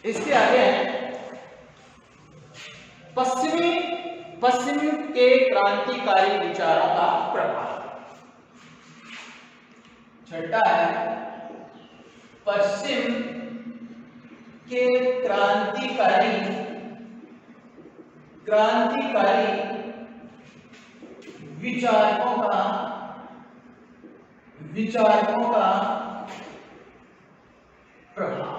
इसके आगे है पश्चिम के क्रांतिकारी विचारों का प्रभाव। छठा है पश्चिम के क्रांतिकारी विचारकों का प्रभाव।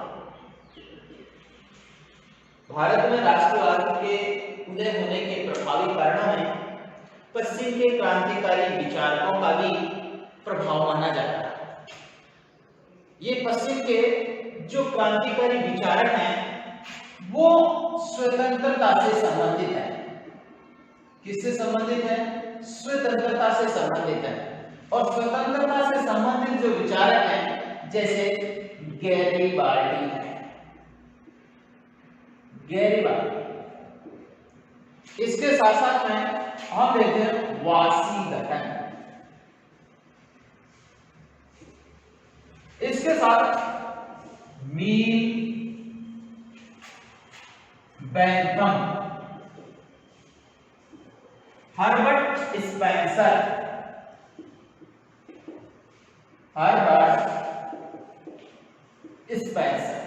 भारत में राष्ट्रवाद के उदय होने के प्रभावी कारणों में पश्चिम के क्रांतिकारी विचारकों का भी प्रभाव माना जाता है। ये पश्चिम के जो क्रांतिकारी विचारक हैं वो स्वतंत्रता से संबंधित है। किससे संबंधित है? स्वतंत्रता से संबंधित है। और स्वतंत्रता से संबंधित जो विचारक हैं जैसे गैरीबाल्डी है, इसके साथ साथ में हम देखते हैं वाशीघटन, इसके साथ मील बैंथम, हर्बर्ट स्पेंसर,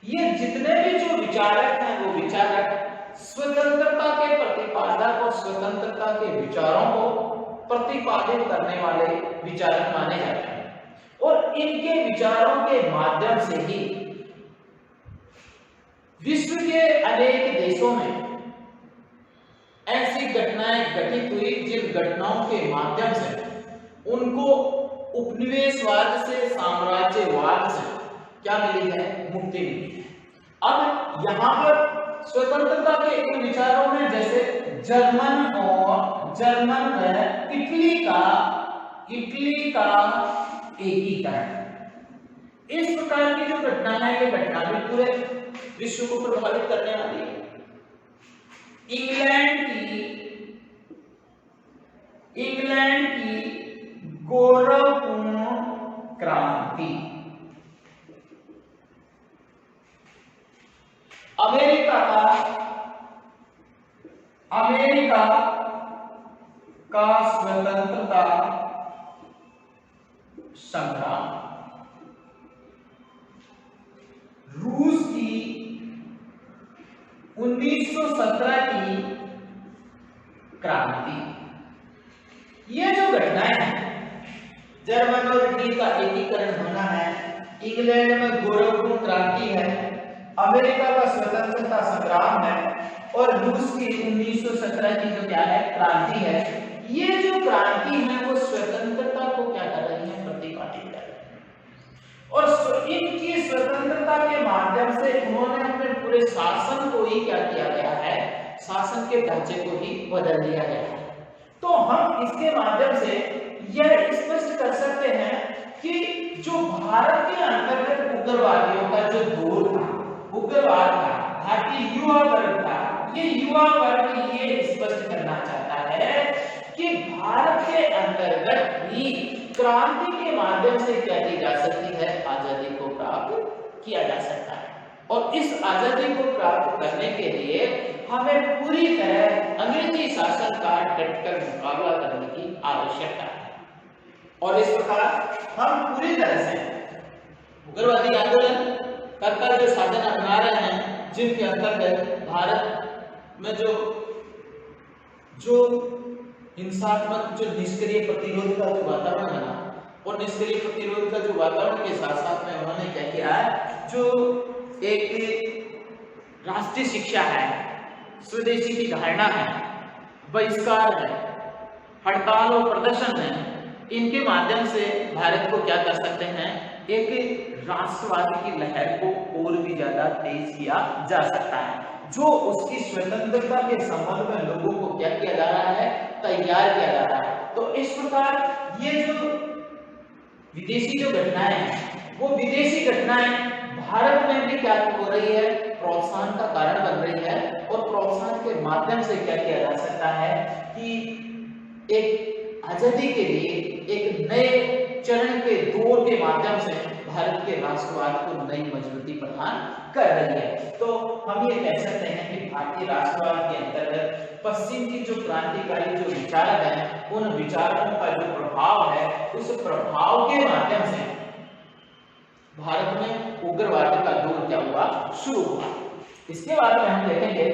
ये जितने भी जो विचारक हैं वो विचारक स्वतंत्रता के प्रतिपादक और स्वतंत्रता के विचारों को प्रतिपादित करने वाले विचारक माने जाते हैं। और इनके विचारों के माध्यम से ही विश्व के अनेक देशों में ऐसी घटनाएं घटित हुई जिन घटनाओं के माध्यम से उनको उपनिवेशवाद से साम्राज्यवाद से क्या मिली है? मुक्ति मिली है। अब यहाँ पर स्वतंत्रता के इन विचारों में जैसे जर्मन व इटली का एकीकरण, इस प्रकार की जो घटना है ये घटना भी पूरे विश्व को प्रभावित करने वाली है। इंग्लैंड की गौरवपूर्ण क्रांति, अमेरिका का स्वतंत्रता संग्राम, रूस की 1917 की क्रांति। ये जो घटनाएं हैं, जर्मन और इटली का एकीकरण होना है, इंग्लैंड में गौरवपूर्ण क्रांति है, अमेरिका का स्वतंत्रता संग्राम है और रूस की 1917 की जो क्या है? क्रांति है। ये जो क्रांति है वो स्वतंत्रता को क्या कर रही है? प्रतिपादित कर रही है। और इनकी स्वतंत्रता के माध्यम से उन्होंने अपने पूरे शासन को ही क्या किया गया है? शासन के ढांचे को ही बदल दिया गया है। तो हम इसके माध्यम से यह स्पष्ट कर सकते हैं कि जो भारत के अंतर्गत उग्रवादियों का जो दौर था, उग्रवाद था, भारतीय युवा वर्ग था, ये युवा वर्ग ये स्पष्ट करना चाहता है कि भारत के अंतर्गत भी क्रांति के माध्यम से क्या की जा सकती है? आजादी को प्राप्त किया जा सकता है। और इस आजादी को प्राप्त करने के लिए हमें पूरी तरह अंग्रेजी शासन का डटकर मुकाबला करने की आवश्यकता है। और इस प्रकार हम पूरी तरह से उग्रवादी आंदोलन कर जो साधन अपना रहे हैं, जिनके अंतर्गत भारत में जो हिंसात्मक जो निष्क्रिय प्रतिरोध का जो वातावरण बना, और निष्क्रिय प्रतिरोध का जो वातावरण के साथ साथ में उन्होंने क्या किया है? जो एक राष्ट्रीय शिक्षा है, स्वदेशी की धारणा है, बहिष्कार है, हड़ताल और प्रदर्शन है, इनके माध्यम से भारत को क्या कर सकते हैं? एक राष्ट्रवाद की लहर को और भी ज्यादा तेज किया जा सकता है, जो उसकी स्वतंत्रता के संबंध में लोगों को क्या किया जा रहा है? तैयार किया जा रहा है। तो इस प्रकार ये जो विदेशी जो घटनाएं हैं, वो विदेशी घटनाएं भारत में भी क्या हो रही है? प्रोत्साहन का कारण बन रही है। और प्रोत्साहन के माध्यम से क्या किया जा सकता है कि एक आजादी के लिए एक नए चरण के दौर के माध्यम से भारत के राष्ट्रवाद को नई मजबूती प्रदान कर रही है। तो हम ये कह सकते हैं कि भारतीय राष्ट्रवाद के अंतर्गत पश्चिम की जो क्रांतिकारी जो विचारक हैं, उन विचारकों का जो प्रभाव है, उस प्रभाव के माध्यम से भारत में उग्रवाद का दौर क्या हुआ, शुरू हुआ। इसके बारे में हम देखेंगे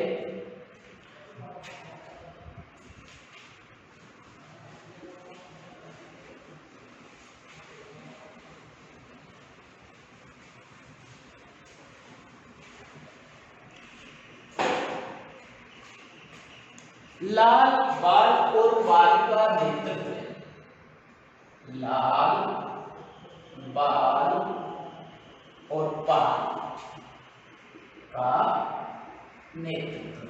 लाल बाल और पाल का नेतृत्व, लाल बाल और पाल का नेतृत्व।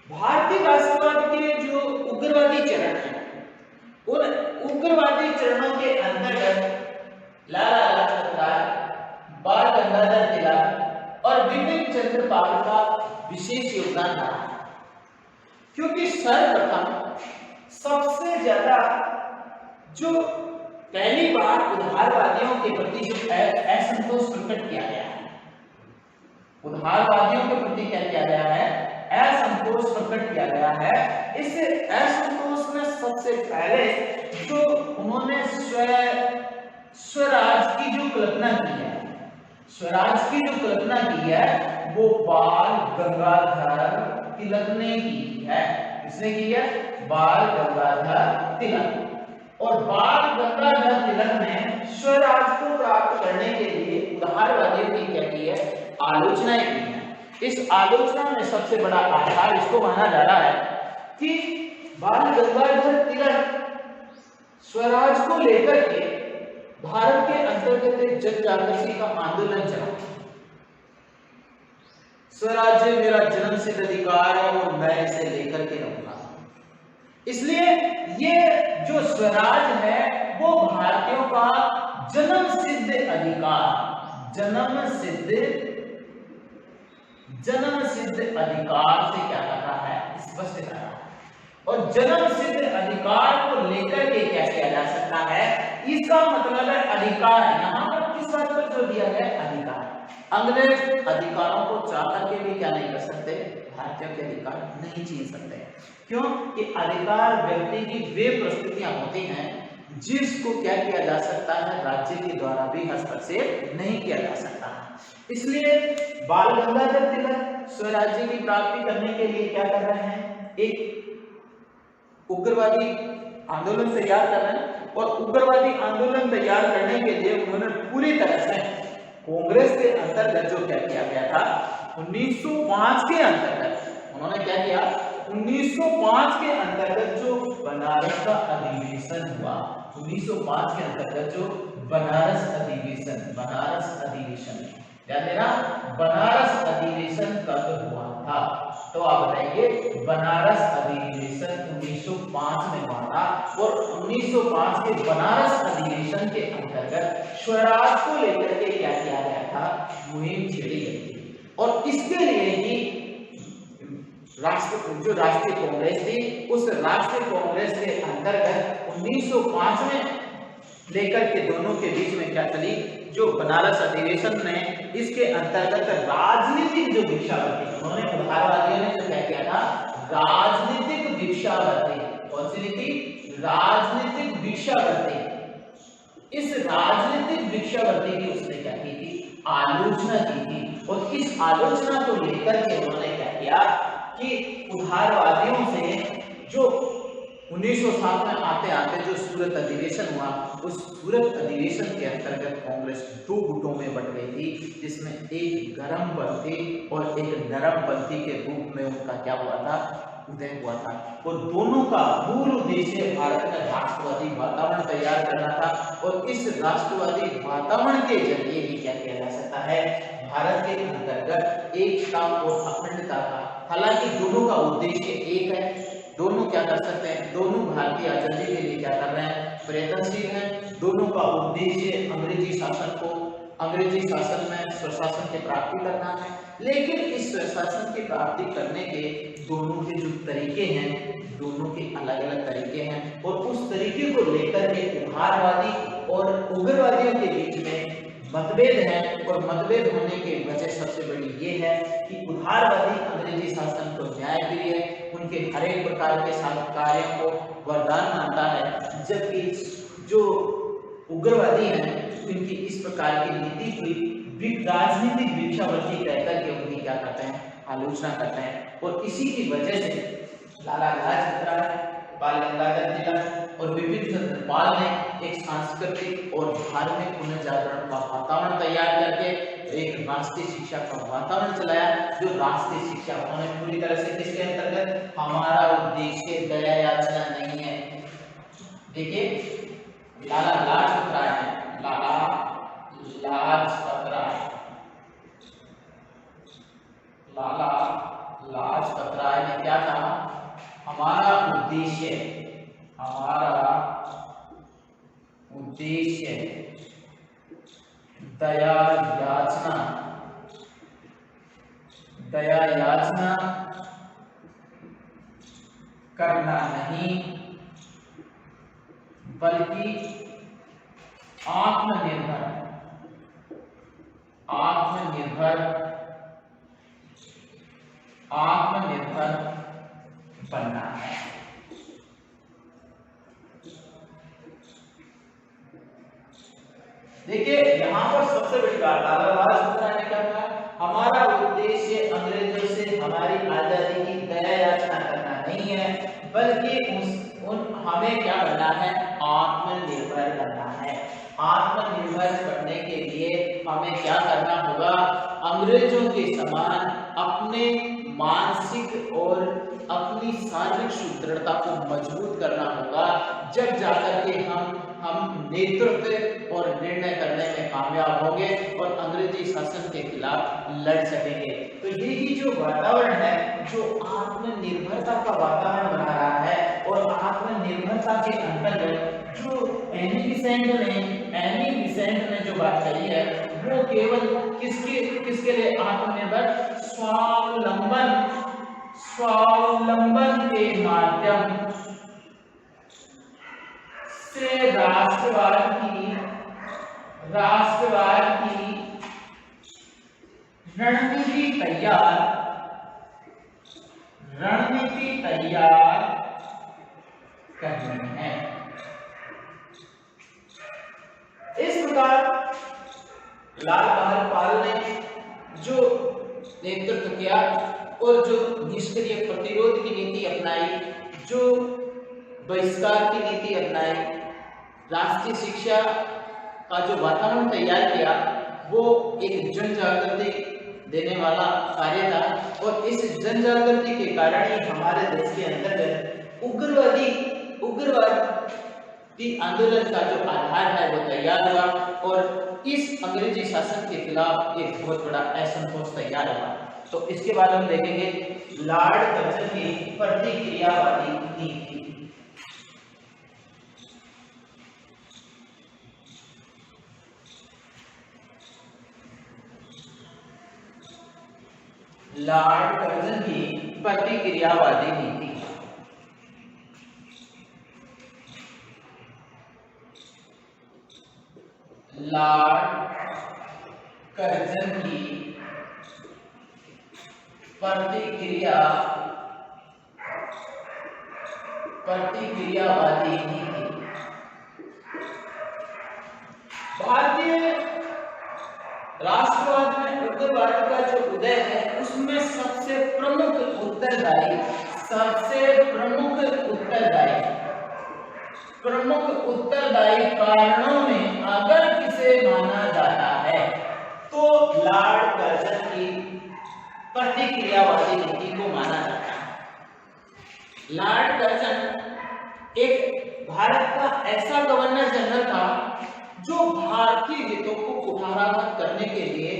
भारतीय राष्ट्रवाद के जो उग्रवादी चरण हैं, उन उग्रवादी चरणों के अंतर्गत लाला लाजपत राय, बाल गंगाधर तिलक और बिपिन चंद्र पाल का विशेष योगदान रहा है, क्योंकि सर्वप्रथम सबसे ज्यादा जो पहली बार उदारवादियों के प्रति जो असंतोष प्रकट किया गया है, उदारवादियों के प्रति क्या किया गया है, असंतोष प्रकट किया गया है। इस असंतोष में सबसे पहले जो उन्होंने स्वराज की जो कल्पना की है, स्वराज की जो कल्पना की है, वो बाल गंगाधर तिलक ने की है। किसने की है? बाल गंगाधर तिलक। और बाल गंगाधर तिलक ने स्वराज को प्राप्त करने के लिए उदारवादियों की क्या की है, आलोचनाएं की है। इस आलोचना में सबसे बड़ा आधार इसको माना जा रहा है कि बाल गंगाधर तिलक स्वराज को लेकर के भारत के अंतर्गत एक जन जागृति का आंदोलन चला। स्वराज्य मेरा जन्म सिद्ध अधिकार है और मैं इसे लेकर के रहूंगा। इसलिए ये जो स्वराज है वो भारतीयों का जन्म सिद्ध अधिकार, जन्म सिद्ध अधिकार से क्या कर रहा है, स्पष्ट कर रहा है। और जन्म सिद्ध अधिकार को लेकर के क्या किया जा सकता है, इसका मतलब है अधिकार। यहां पर किस बात पर जोर दिया गया, अधिकार। अंग्रेज अधिकारों को चाह करके भी क्या नहीं कर सकते, भारतीयों के अधिकार नहीं छीन सकते। क्यों कि अधिकार व्यक्ति की वे परिस्थितियां होती हैं जिसको क्या किया जा सकता है, राज्य के द्वारा भी हस्तक्षेप नहीं किया जा सकता। इसलिए बाल गंगाधर तिलक स्वराज्य की प्राप्ति करने के लिए क्या कर रहे हैं, एक उग्रवादी आंदोलन तैयार कर रहे हैं। और उग्रवादी आंदोलन तैयार करने के लिए उन्होंने पूरी तरह से कांग्रेस के अंतर्गत जो क्या किया गया था, 1905 के अंतर्गत उन्होंने क्या किया, 1905 के अंतर्गत जो बनारस का अधिवेशन हुआ, 1905 के अंतर्गत जो बनारस अधिवेशन याद है ना, बनारस अधिवेशन कब हुआ था, तो आप बताइए। बनारस अधिवेशन 1905 में हुआ था। और 1905 के बनारस अधिवेशन के अंतर्गत स्वराज को लेकर के क्या किया गया था, मुहिम छेड़ी गई थी। और इसके लिए ही जो राष्ट्रीय कांग्रेस थी, उस राष्ट्रीय कांग्रेस के अंतर्गत 1905 में लेकर के दोनों के बीच में क्या चली, जो बनारस अधिवेशन में, इसके अंतर्गत राजनीतिक जो भिक्षावृत्ति, उन्होंने उदारवादियों ने जो क्या किया था, राजनीतिक भिक्षावृत्ति, कौन सी नीति, राजनीतिक भिक्षावृत्ति। इस राजनीतिक भिक्षावृत्ति की उसने क्या की थी, आलोचना की थी। और इस आलोचना को लेकर के उन्होंने क्या किया कि उदारवादियों से जो 1907 में आते आते जो सूरत अधिवेशन हुआ, उस सूरत अधिवेशन के अंतर्गत कांग्रेस दो गुटों में बट गई थी, जिसमें एक गर्मपंथी और एक नरमपंथी के रूप में उनका क्या हुआ था, उदय हुआ था। और दोनों का मूल उद्देश्य भारत में राष्ट्रवादी वातावरण तैयार करना था। और इस राष्ट्रवादी वातावरण के जरिए ही क्या किया जा सकता है, भारत के अंतर्गत एकता और अखंडता का, हालांकि दोनों का उद्देश्य एक है, दोनों क्या कर सकते हैं, दोनों भारतीय आजादी के लिए क्या कर रहे हैं, प्रयत्नशील हैं। दोनों का उद्देश्य अंग्रेजी शासन में स्वशासन की प्राप्ति करना है। लेकिन इस स्वशासन की प्राप्ति करने के दोनों के जो तरीके हैं दोनों के अलग अलग तरीके हैं और उस तरीके को लेकर के उदारवादी और उग्रवादियों के बीच में मतभेद है। और मतभेद होने की वजह सबसे बड़ी ये है कि उदारवादी अंग्रेजी शासन को न्यायप्रिय, उनके हर एक प्रकार के कार्यों को वरदान मानता है, जबकि जो उग्रवादी हैं उनकी इस प्रकार की नीति हुई राजनीतिक भिक्षावृत्ति कहकर के उनकी क्या करते हैं, आलोचना करते हैं। और इसी की वजह से लाला लाजपत राय, बाल गंगाधर तिलक और बिपिन चंद्र पाल ने एक सांस्कृतिक और धार्मिक पुनर्जागरण का वातावरण तैयार करके एक राष्ट्रीय शिक्षा का वातावरण चलाया, जो राष्ट्रीय शिक्षा उन्होंने पूरी तरह से किसके अंतर्गत, हमारा उद्देश्य दया याचना नहीं है। देखिए लाला लाजपत राय है, लाला लाजपत राय, लाला लाजपत राय ने क्या कहा, हमारा उद्देश्य दया याचना करना नहीं, बल्कि आत्मनिर्भर बनना है। देखिए यहाँ पर सबसे बड़ी बात लाला लाजपत राय ने क्या कहा, हमारा उद्देश्य अंग्रेजों से हमारी आजादी की दया याचना करना नहीं है, बल्कि हमें क्या करना है, आत्मनिर्भर बनना है। आत्मनिर्भर बनने के लिए हमें क्या करना होगा, अंग्रेजों के समान अपने मानसिक और अपनी शारीरिक सुदृढ़ता को मजबूत करना होगा, जब जाकर के हम नेतृत्व और निर्णय करने में कामयाब होंगे और अंग्रेजी शासन के खिलाफ लड़ सकेंगे। तो यही जो वातावरण है, जो आत्मनिर्भरता का वातावरण बना रहा है, और आत्मनिर्भरता के अंतर्गत जो एनी बिसेंट ने जो बात कही है, वो केवल किसके लिए आत्मनिर्भर, स्वावलंबन के माध्यम से राष्ट्रवाद की रणनीति तैयार करनी है। इस प्रकार लाल बहादुर पाल ने जो नेतृत्व किया और जो निष्क्रिय प्रतिरोध की नीति अपनाई, जो बहिष्कार की नीति अपनाई, राष्ट्रीय शिक्षा का जो वातावरण तैयार किया, वो एक जन जागृति देने वाला कार्य था। और इस जन जागृति के कारण ही हमारे देश के अंतर्गत उग्रवादी आंदोलन का जो आधार है वो तैयार हुआ, और इस अंग्रेजी शासन के खिलाफ एक बहुत बड़ा असंतोष तैयार हुआ। तो इसके बाद हम देखेंगे लॉर्ड कर्जन की प्रतिक्रियावादी नीति। लॉर्ड कर्जन की प्रतिक्रियावादी नीति। लॉर्ड कर्जन की प्रतिक्रियावादी नीति। भारतीय राष्ट्रवाद में उग्रवाद का जो उदय है, उसमें सबसे प्रमुख उत्तरदायी कारणों में अगर किसे माना जाता है तो लॉर्ड कर्जन की प्रतिक्रियावादी नीति को माना जाता है। लॉर्ड कर्जन एक भारत का ऐसा गवर्नर जनरल था जो भारतीय हितों को कुठाराघात करने के लिए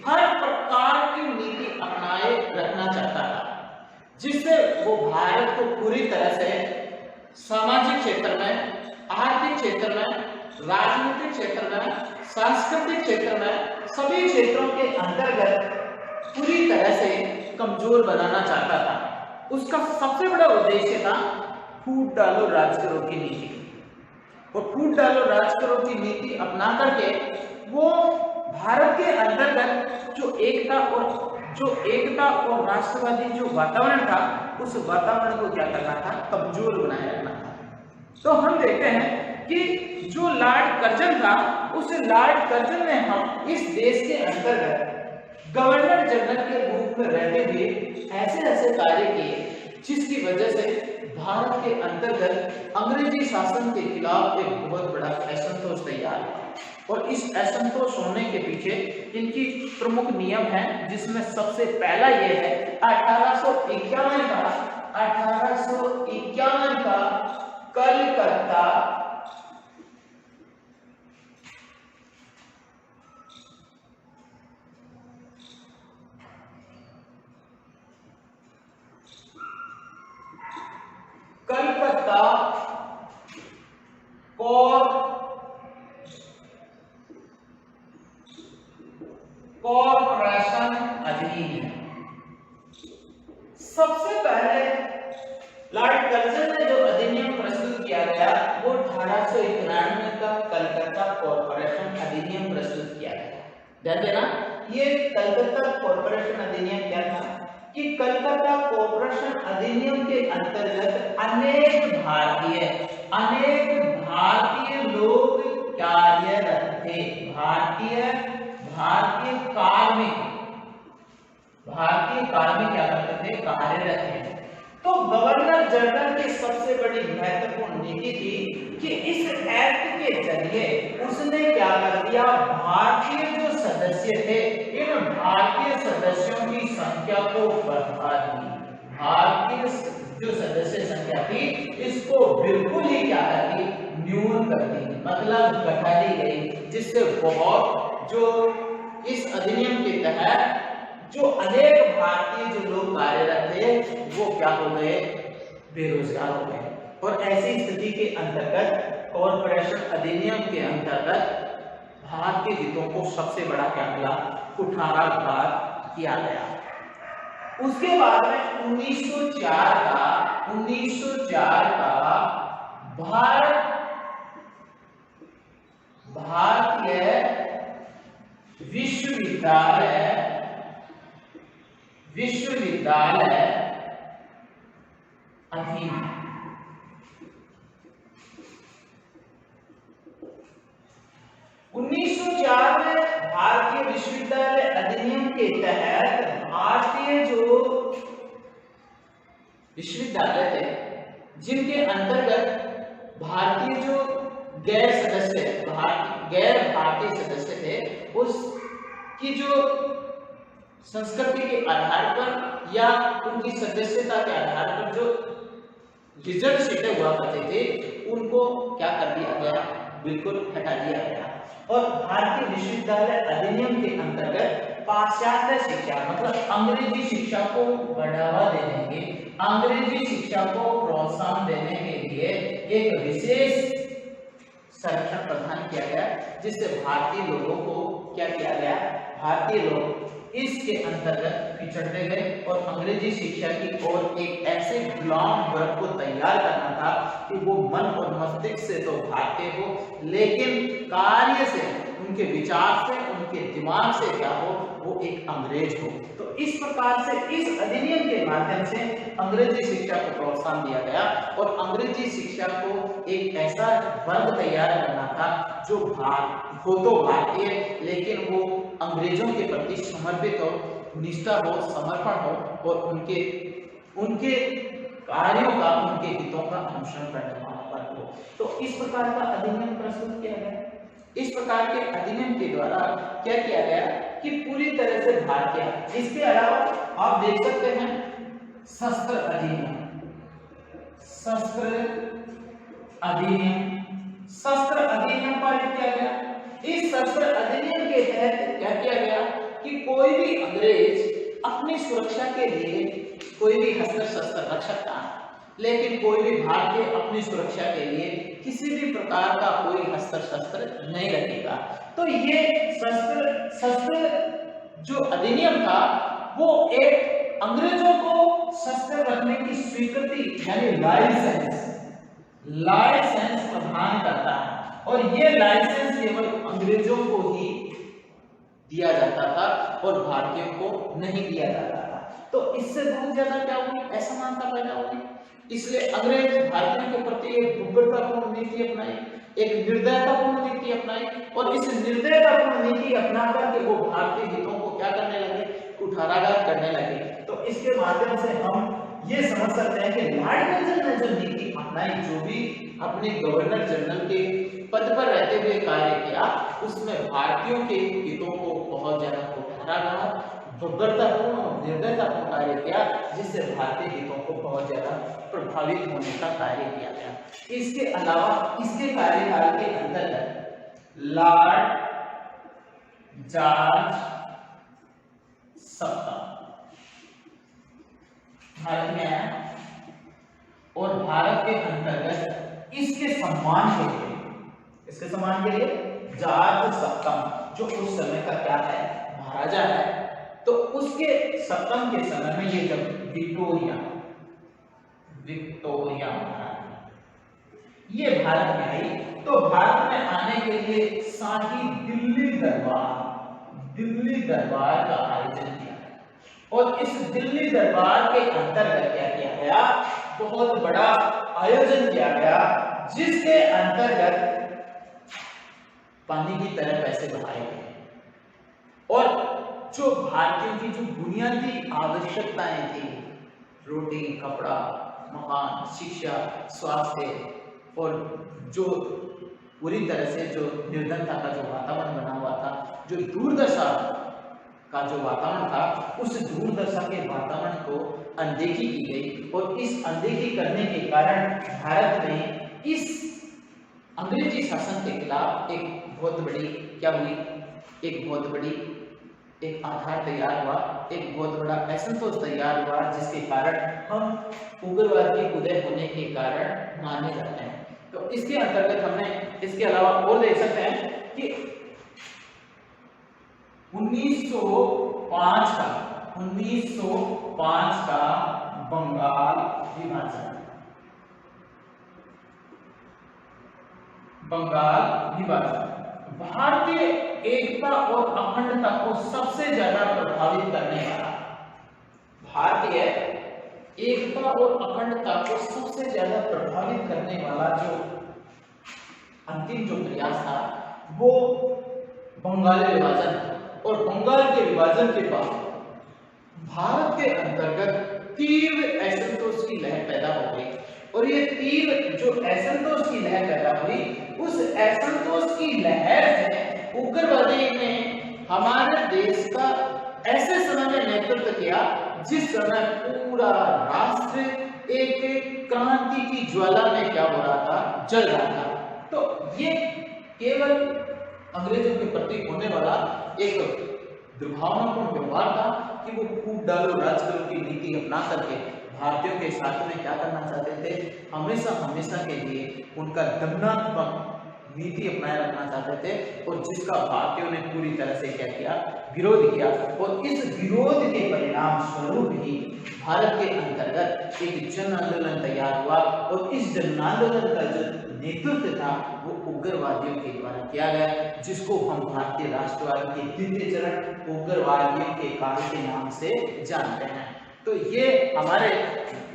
हर प्रकार की नीति अपनाए रखना चाहता था, जिससे वो भारत को पूरी तरह से सामाजिक क्षेत्र में, आर्थिक क्षेत्र में, राजनीतिक क्षेत्र में, सांस्कृतिक क्षेत्र में, सभी क्षेत्रों के अंतर्गत पूरी तरह से कमजोर बनाना चाहता था। उसका सबसे बड़ा उद्देश्य था फूट डालो राज करो की नीति, और फूट डालो राज करो की नीति अपना करके वो भारत के अंतर्गत जो एकता और राष्ट्रवादी जो वातावरण था, उस वातावरण को क्या करना था, कमजोर बनाए रखना था। तो हम देखते हैं कि जो लॉर्ड कर्जन था, उस लॉर्ड कर्जन ने हम इस देश के अंतर्गत गवर्नर जनरल के रूप में रहते हुए ऐसे कार्य किए जिसकी वजह से भारत के अंतर्गत अंग्रेजी शासन के खिलाफ एक बहुत बड़ा असंतोष तैयार हुआ। और इस असंतोष होने के पीछे इनकी प्रमुख नियम है, जिसमें सबसे पहला ये है 1851 का कलकत्ता कॉर्पोरेशन अधिनियम। सबसे पहले लॉर्ड कर्जन ने जो अधिनियम प्रस्तुत किया गया वो 1891 का कलकत्ता कॉर्पोरेशन अधिनियम प्रस्तुत किया गया। ध्यान देना, ये कलकत्ता कॉर्पोरेशन अधिनियम क्या था कि कलकत्ता कॉर्पोरेशन अधिनियम के अंतर्गत अनेक भारतीय लोग कार्यरत थे। भारतीय कार्मिक क्या करते थे, कार्यरत थे। तो गवर्नर जनरल की सबसे बड़ी महत्वपूर्ण नीति थी कि इस एक्ट के जरिए उसने क्या कर दिया, भारतीय जो सदस्य थे, इन भारतीय सदस्यों की संख्या को बढ़ा दी। भारतीय जो सदस्य संख्या थी इसको बिल्कुल ही क्या कर दी, न्यून कर दी, मतलब घटा दी गई, जिससे बहुत जो इस अधिनियम के तहत जो अनेक भारतीय जो लोग कार्यरत थे वो क्या हो गए, बेरोजगार हो गए। और ऐसी स्थिति के अंतर्गत कॉर्पोरेशन अधिनियम के अंतर्गत भारतीय हितों को सबसे बड़ा क्या मिला, कुठाराघात किया गया। उसके बाद में 1904 का भारतीय विश्वविद्यालय अधिनियम। 1904 में भारतीय विश्वविद्यालय अधिनियम के तहत भारतीय जो विश्वविद्यालय थे जिनके अंतर्गत भारतीय जो गैर भारतीय सदस्य थे, उसकी जो संस्कृति के आधार पर या उनकी सदस्यता के आधार पर जो रिजर्व सीटें हुआ करते थे उनको क्या कर दिया गया, बिल्कुल हटा दिया गया। और भारतीय विश्वविद्यालय अधिनियम के अंतर्गत पाश्चात्य शिक्षा मतलब अंग्रेजी शिक्षा को बढ़ावा देने के, अंग्रेजी शिक्षा को प्रोत्साहन देने के लिए एक विशेष संरक्षण प्रदान किया गया, जिससे भारतीय लोगों को क्या किया गया, भारतीय लोग इसके अंतर्गत पिछड़ते गए और अंग्रेजी शिक्षा की ओर एक ऐसे गुलाम वर्ग को तैयार करना था कि वो मन और मस्तिष्क से तो भारतीय हो लेकिन कार्य से, उनके विचार से, उनके दिमाग से क्या हो, वो एक अंग्रेज हो। तो इस प्रकार से इस अधिनियम के माध्यम से अंग्रेजी शिक्षा को प्रोत्साहन दिया गया और अंग्रेजी शिक्षा को एक ऐसा वर्ग तैयार करना था जो हो तो भारतीय लेकिन वो अंग्रेजों के प्रति समर्पित हो, निष्ठा हो, समर्पण हो और उनके कार्यों का, उनके हितों का अनुसरण करने वाला हो। तो इस प्रकार का अधिनियम प्रस्तुत किया गया। इस प्रकार के अधिनियम के द्वारा क्या किया गया कि पूरी तरह से भारतीय, इसके अलावा आप देख सकते हैं शस्त्र अधिनियम पारित किया गया। इस शस्त्र अधिनियम के तहत क्या किया गया कि कोई भी अंग्रेज अपनी सुरक्षा के लिए कोई भी अस्त्र शस्त्र रख सकता है, लेकिन कोई भी भारतीय अपनी सुरक्षा के लिए किसी भी प्रकार का कोई अस्त्र शस्त्र नहीं रखेगा। तो ये शस्त्र जो अधिनियम था वो एक अंग्रेजों को शस्त्र रखने की स्वीकृति यानी लाइसेंस लाइसेंस प्रदान करता है और ये लाइसेंस केवल अंग्रेजों को ही दिया जाता था और भारतीयों को नहीं दिया जाता था। तो इससे बहुत ज्यादा क्या हुई, असमानता पैदा हुई। इसलिए अंग्रेज भारतीयों के प्रति एक दुर्बलतापूर्ण नीति अपनाई, एक निर्दयतापूर्ण नीति अपनाई और इस निर्दयतापूर्ण नीति अपना करके वो भारतीय हितों को क्या करने लगे, कुठाराघात करने लगे। तो इसके माध्यम से हम ये समझ सकते हैं कि लॉर्ड कर्जन ने जो नीति अपनाई, जो भी अपने गवर्नर जनरल के पद पर रहते हुए कार्य किया, उसमें भारतीयों के हितों को बहुत ज्यादा कुठाराघात, दुर्बलतापूर्ण और निर्दयतापूर्ण कार्य किया, जिससे भारतीय हितों को बहुत ज्यादा प्रभावित होने का कार्य किया गया। इसके अलावा इसके कार्यकाल के अंतर्गत लॉर्ड जॉर्ज सप्तम भारत में आया और भारत के अंतर्गत इसके सम्मान के लिए, इसके सम्मान के लिए जॉर्ज सप्तम, जो उस समय का क्या है, महाराजा है, तो उसके सप्तम के समय में ये जब विक्टोरिया महारानी ये भारत में आई, तो भारत में आने के लिए शाही दिल्ली दरबार का आयोजन किया और इस दिल्ली दरबार के अंतर्गत क्या किया गया, बहुत बड़ा आयोजन किया गया, जिसके अंतर्गत पानी की तरह पैसे बहाए गए और जो भारतीयों की जो बुनियादी आवश्यकताएं थी, रोटी, कपड़ा, मकान, शिक्षा, स्वास्थ्य और जो पूरी तरह से जो निर्धनता का जो वातावरण बना हुआ था, जो दुर्दशा का जो वातावरण था, उस दुर्दशा के वातावरण को अनदेखी की गई और इस अनदेखी करने के कारण भारत में इस अंग्रेजी शासन के खिलाफ एक बहुत बड़ी क्या हुई, एक बहुत बड़ी एक आधार तैयार हुआ, एक बहुत बड़ा असंतोष तैयार हुआ, जिसके कारण हम उग्रवाद के उदय होने के कारण माने जाते हैं। तो इसके अंतर्गत हमने इसके अलावा और देख सकते हैं कि 1905 का बंगाल विभाजन भारतीय एकता और अखंडता को सबसे ज्यादा प्रभावित करने वाला, भारतीय एकता और अखंडता को सबसे ज्यादा प्रभावित करने वाला जो अंतिम जो प्रयास था वो बंगाल विभाजन था। और बंगाल के विभाजन के बाद भारत के अंतर्गत तीव्र असंतोष की लहर पैदा हो गई और ये तीव्र जो असंतोष की लहर पैदा हुई, उस असंतोष की लहर से उग्रवादी ने हमारे देश का ऐसे समय में नेतृत्व किया जिस समय पूरा राष्ट्र एक क्रांति की ज्वाला में क्या हो रहा था, जल रहा था। तो ये केवल अंग्रेजों के प्रति होने वाला एक दुर्भावनापूर्ण व्यवहार था कि वो कूट डालो राज करो की नीति अपना करके भारतीयों के साथ में क्या करना चाहते थे, हमेशा के लिए उनका दमनात्मक नीति अपनाए रखना चाहते थे और जिसका भारतीयों ने पूरी तरह से क्या किया, विरोध किया। और इस विरोध के परिणाम स्वरूप ही भारत के अंतर्गत एक जन आंदोलन तैयार हुआ और इस जन आंदोलन का जो नेतृत्व था वो उग्रवादियों के द्वारा किया गया, जिसको हम भारतीय राष्ट्रवाद के द्वितीय चरण उग्रवादियों के काल के नाम से जानते हैं। तो ये हमारे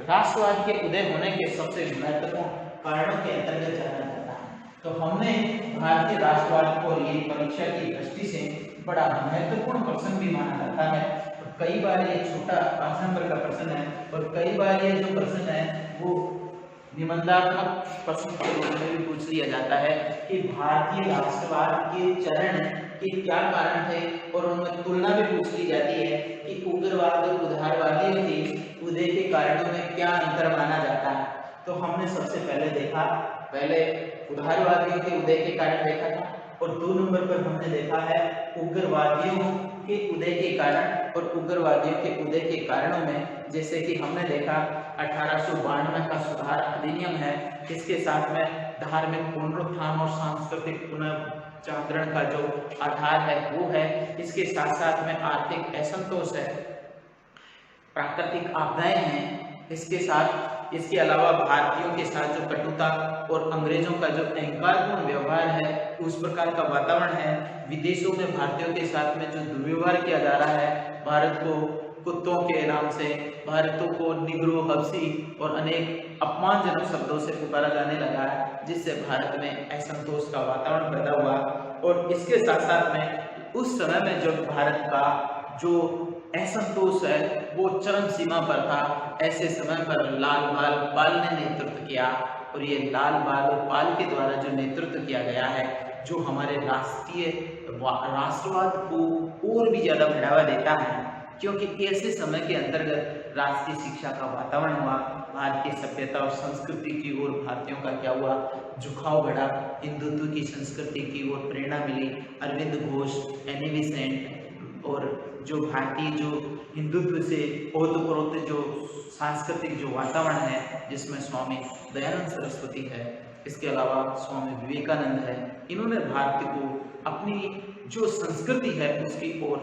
राष्ट्रवाद के उदय होने के सबसे महत्वपूर्ण कारणों के अंतर्गत जाना जाता है। तो हमने भारतीय राष्ट्रवाद को ये परीक्षा की दृष्टि से बड़ा महत्वपूर्ण प्रश्न भी माना जाता है। तो कई बार ये छोटा 5 नंबर का प्रश्न है और कई बार ये जो प्रश्न है वो निबंधात्मक प्रश्न के रूप में भी पूछ लिया जाता है कि भारतीय राष्ट्रवाद के चरण के क्या कारण थे और उनमें तुलना भी पूछ ली जाती है कि उग्रवाद और उदारवादियों के उदय के कारणों में क्या अंतर माना जाता है। तो हमने सबसे पहले देखा, पहले उदारवादियों के उदय के कारण देखा था और 2 नंबर पर हमने देखा है उग्रवादियों के उदय के कारण। और उग्रवादियों के उदय के कारणों में जैसे कि हमने देखा 1892 का सुधार अधिनियम है, इसके साथ में धार्मिक पुनरुत्थान और सांस्कृतिक पुनर्जागरण का जो आधार है वो है, इसके साथ साथ में आर्थिक असंतोष है, प्राकृतिक आपदाएं हैं इसके अलावा भारतीयों के साथ जो कटुता और अंग्रेजों का जो अहंकारपूर्ण व्यवहार है, उस प्रकार का वातावरण है। विदेशों में भारतीयों के साथ में जो दुर्व्यवहार किया जा रहा है, भारत को कुत्तों के नाम से, भारतों को निग्रो, हबसी और अनेक अपमानजनक शब्दों से पुकारा जाने लगा है, जिससे भारत में असंतोष का वातावरण पैदा हुआ। और इसके साथ साथ में उस समय में जब भारत का जो असंतोष है वो चरम सीमा पर था, ऐसे समय पर लाल बाल पाल ने नेतृत्व किया। और ये लाल बाल पाल के द्वारा जो नेतृत्व किया गया है, जो हमारे राष्ट्रवाद को और भी ज्यादा बढ़ावा देता है, क्योंकि ऐसे समय के अंतर्गत राष्ट्रीय शिक्षा का वातावरण हुआ। भारतीय सभ्यता और संस्कृति की ओर भारतीयों का क्या हुआ, झुकाव बढ़ा। हिंदुत्व की संस्कृति की ओर प्रेरणा मिली। अरविंद घोष, एनी बेसेंट और जो भारतीय जो हिंदुत्व से ओतप्रोत जो सांस्कृतिक जो वातावरण है, जिसमें स्वामी दयानंद सरस्वती है, इसके अलावा स्वामी विवेकानंद है, इन्होंने भारत को अपनी जो संस्कृति है उसकी ओर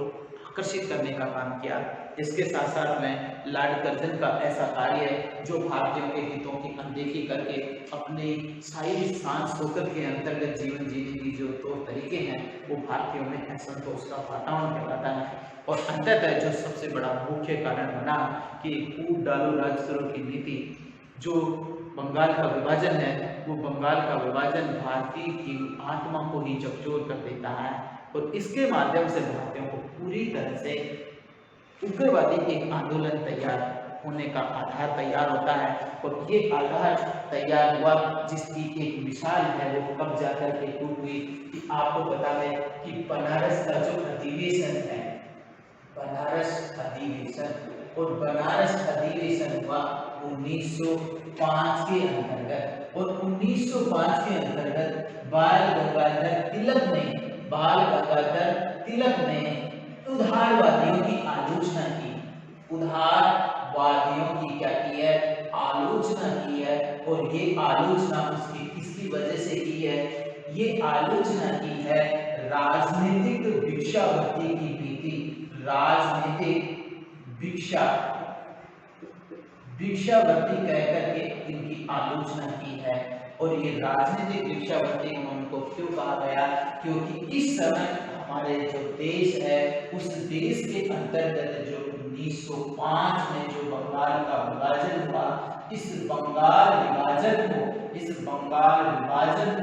आकर्षित करने का काम किया। इसके साथ साथ में लॉर्ड कर्जन का ऐसा कार्य है जो भारतीयों के हितों की अनदेखी करके अपने शाही सांस्कृतिक के अंतर्गत जीवन जीने की जो तौर तरीके हैं, वो भारतीयों में असंतोष का वातावरण कहलाता है। और अंततः जो सबसे बड़ा मुख्य कारण बना कि कूट डालो राजद्रोह की नीति, जो बंगाल का विभाजन है, वो बंगाल का विभाजन भारतीय की आत्मा को ही झकझोर कर देता है। और इसके माध्यम से भारतीयों को पूरी तरह से उग्रवादी एक आंदोलन तैयार होने का आधार तैयार होता है। और ये आधार तैयार हुआ जिसकी एक मिसाल है वो कब जाकर के टूट हुई कि आपको पता है कि बनारस का जो अधिवेशन है, बनारस अधिवेशन, और बनारस अधिवेशन हुआ 1905 के अंतर्गत। और 1905 के अंतर्गत बाल गंगाधर तिलक ने उदारवादियों की आलोचना की। उदारवादियों की क्या की है, आलोचना की है। और ये आलोचना उसकी किसकी वजह से की है, ये आलोचना की है राजनीतिक भिक्षावृत्ति की नीति, राजनीतिक भिक्षावृत्ति कहकर के इनकी आलोचना की है। और ये राजनीतिक भिक्षावृत्ति उनको क्यों कहा गया, क्योंकि इस समय हमारे जो देश है उस देश के अंतर्गत जो 1905 में जो बंगाल का विभाजन हुआ, इस बंगाल विभाजन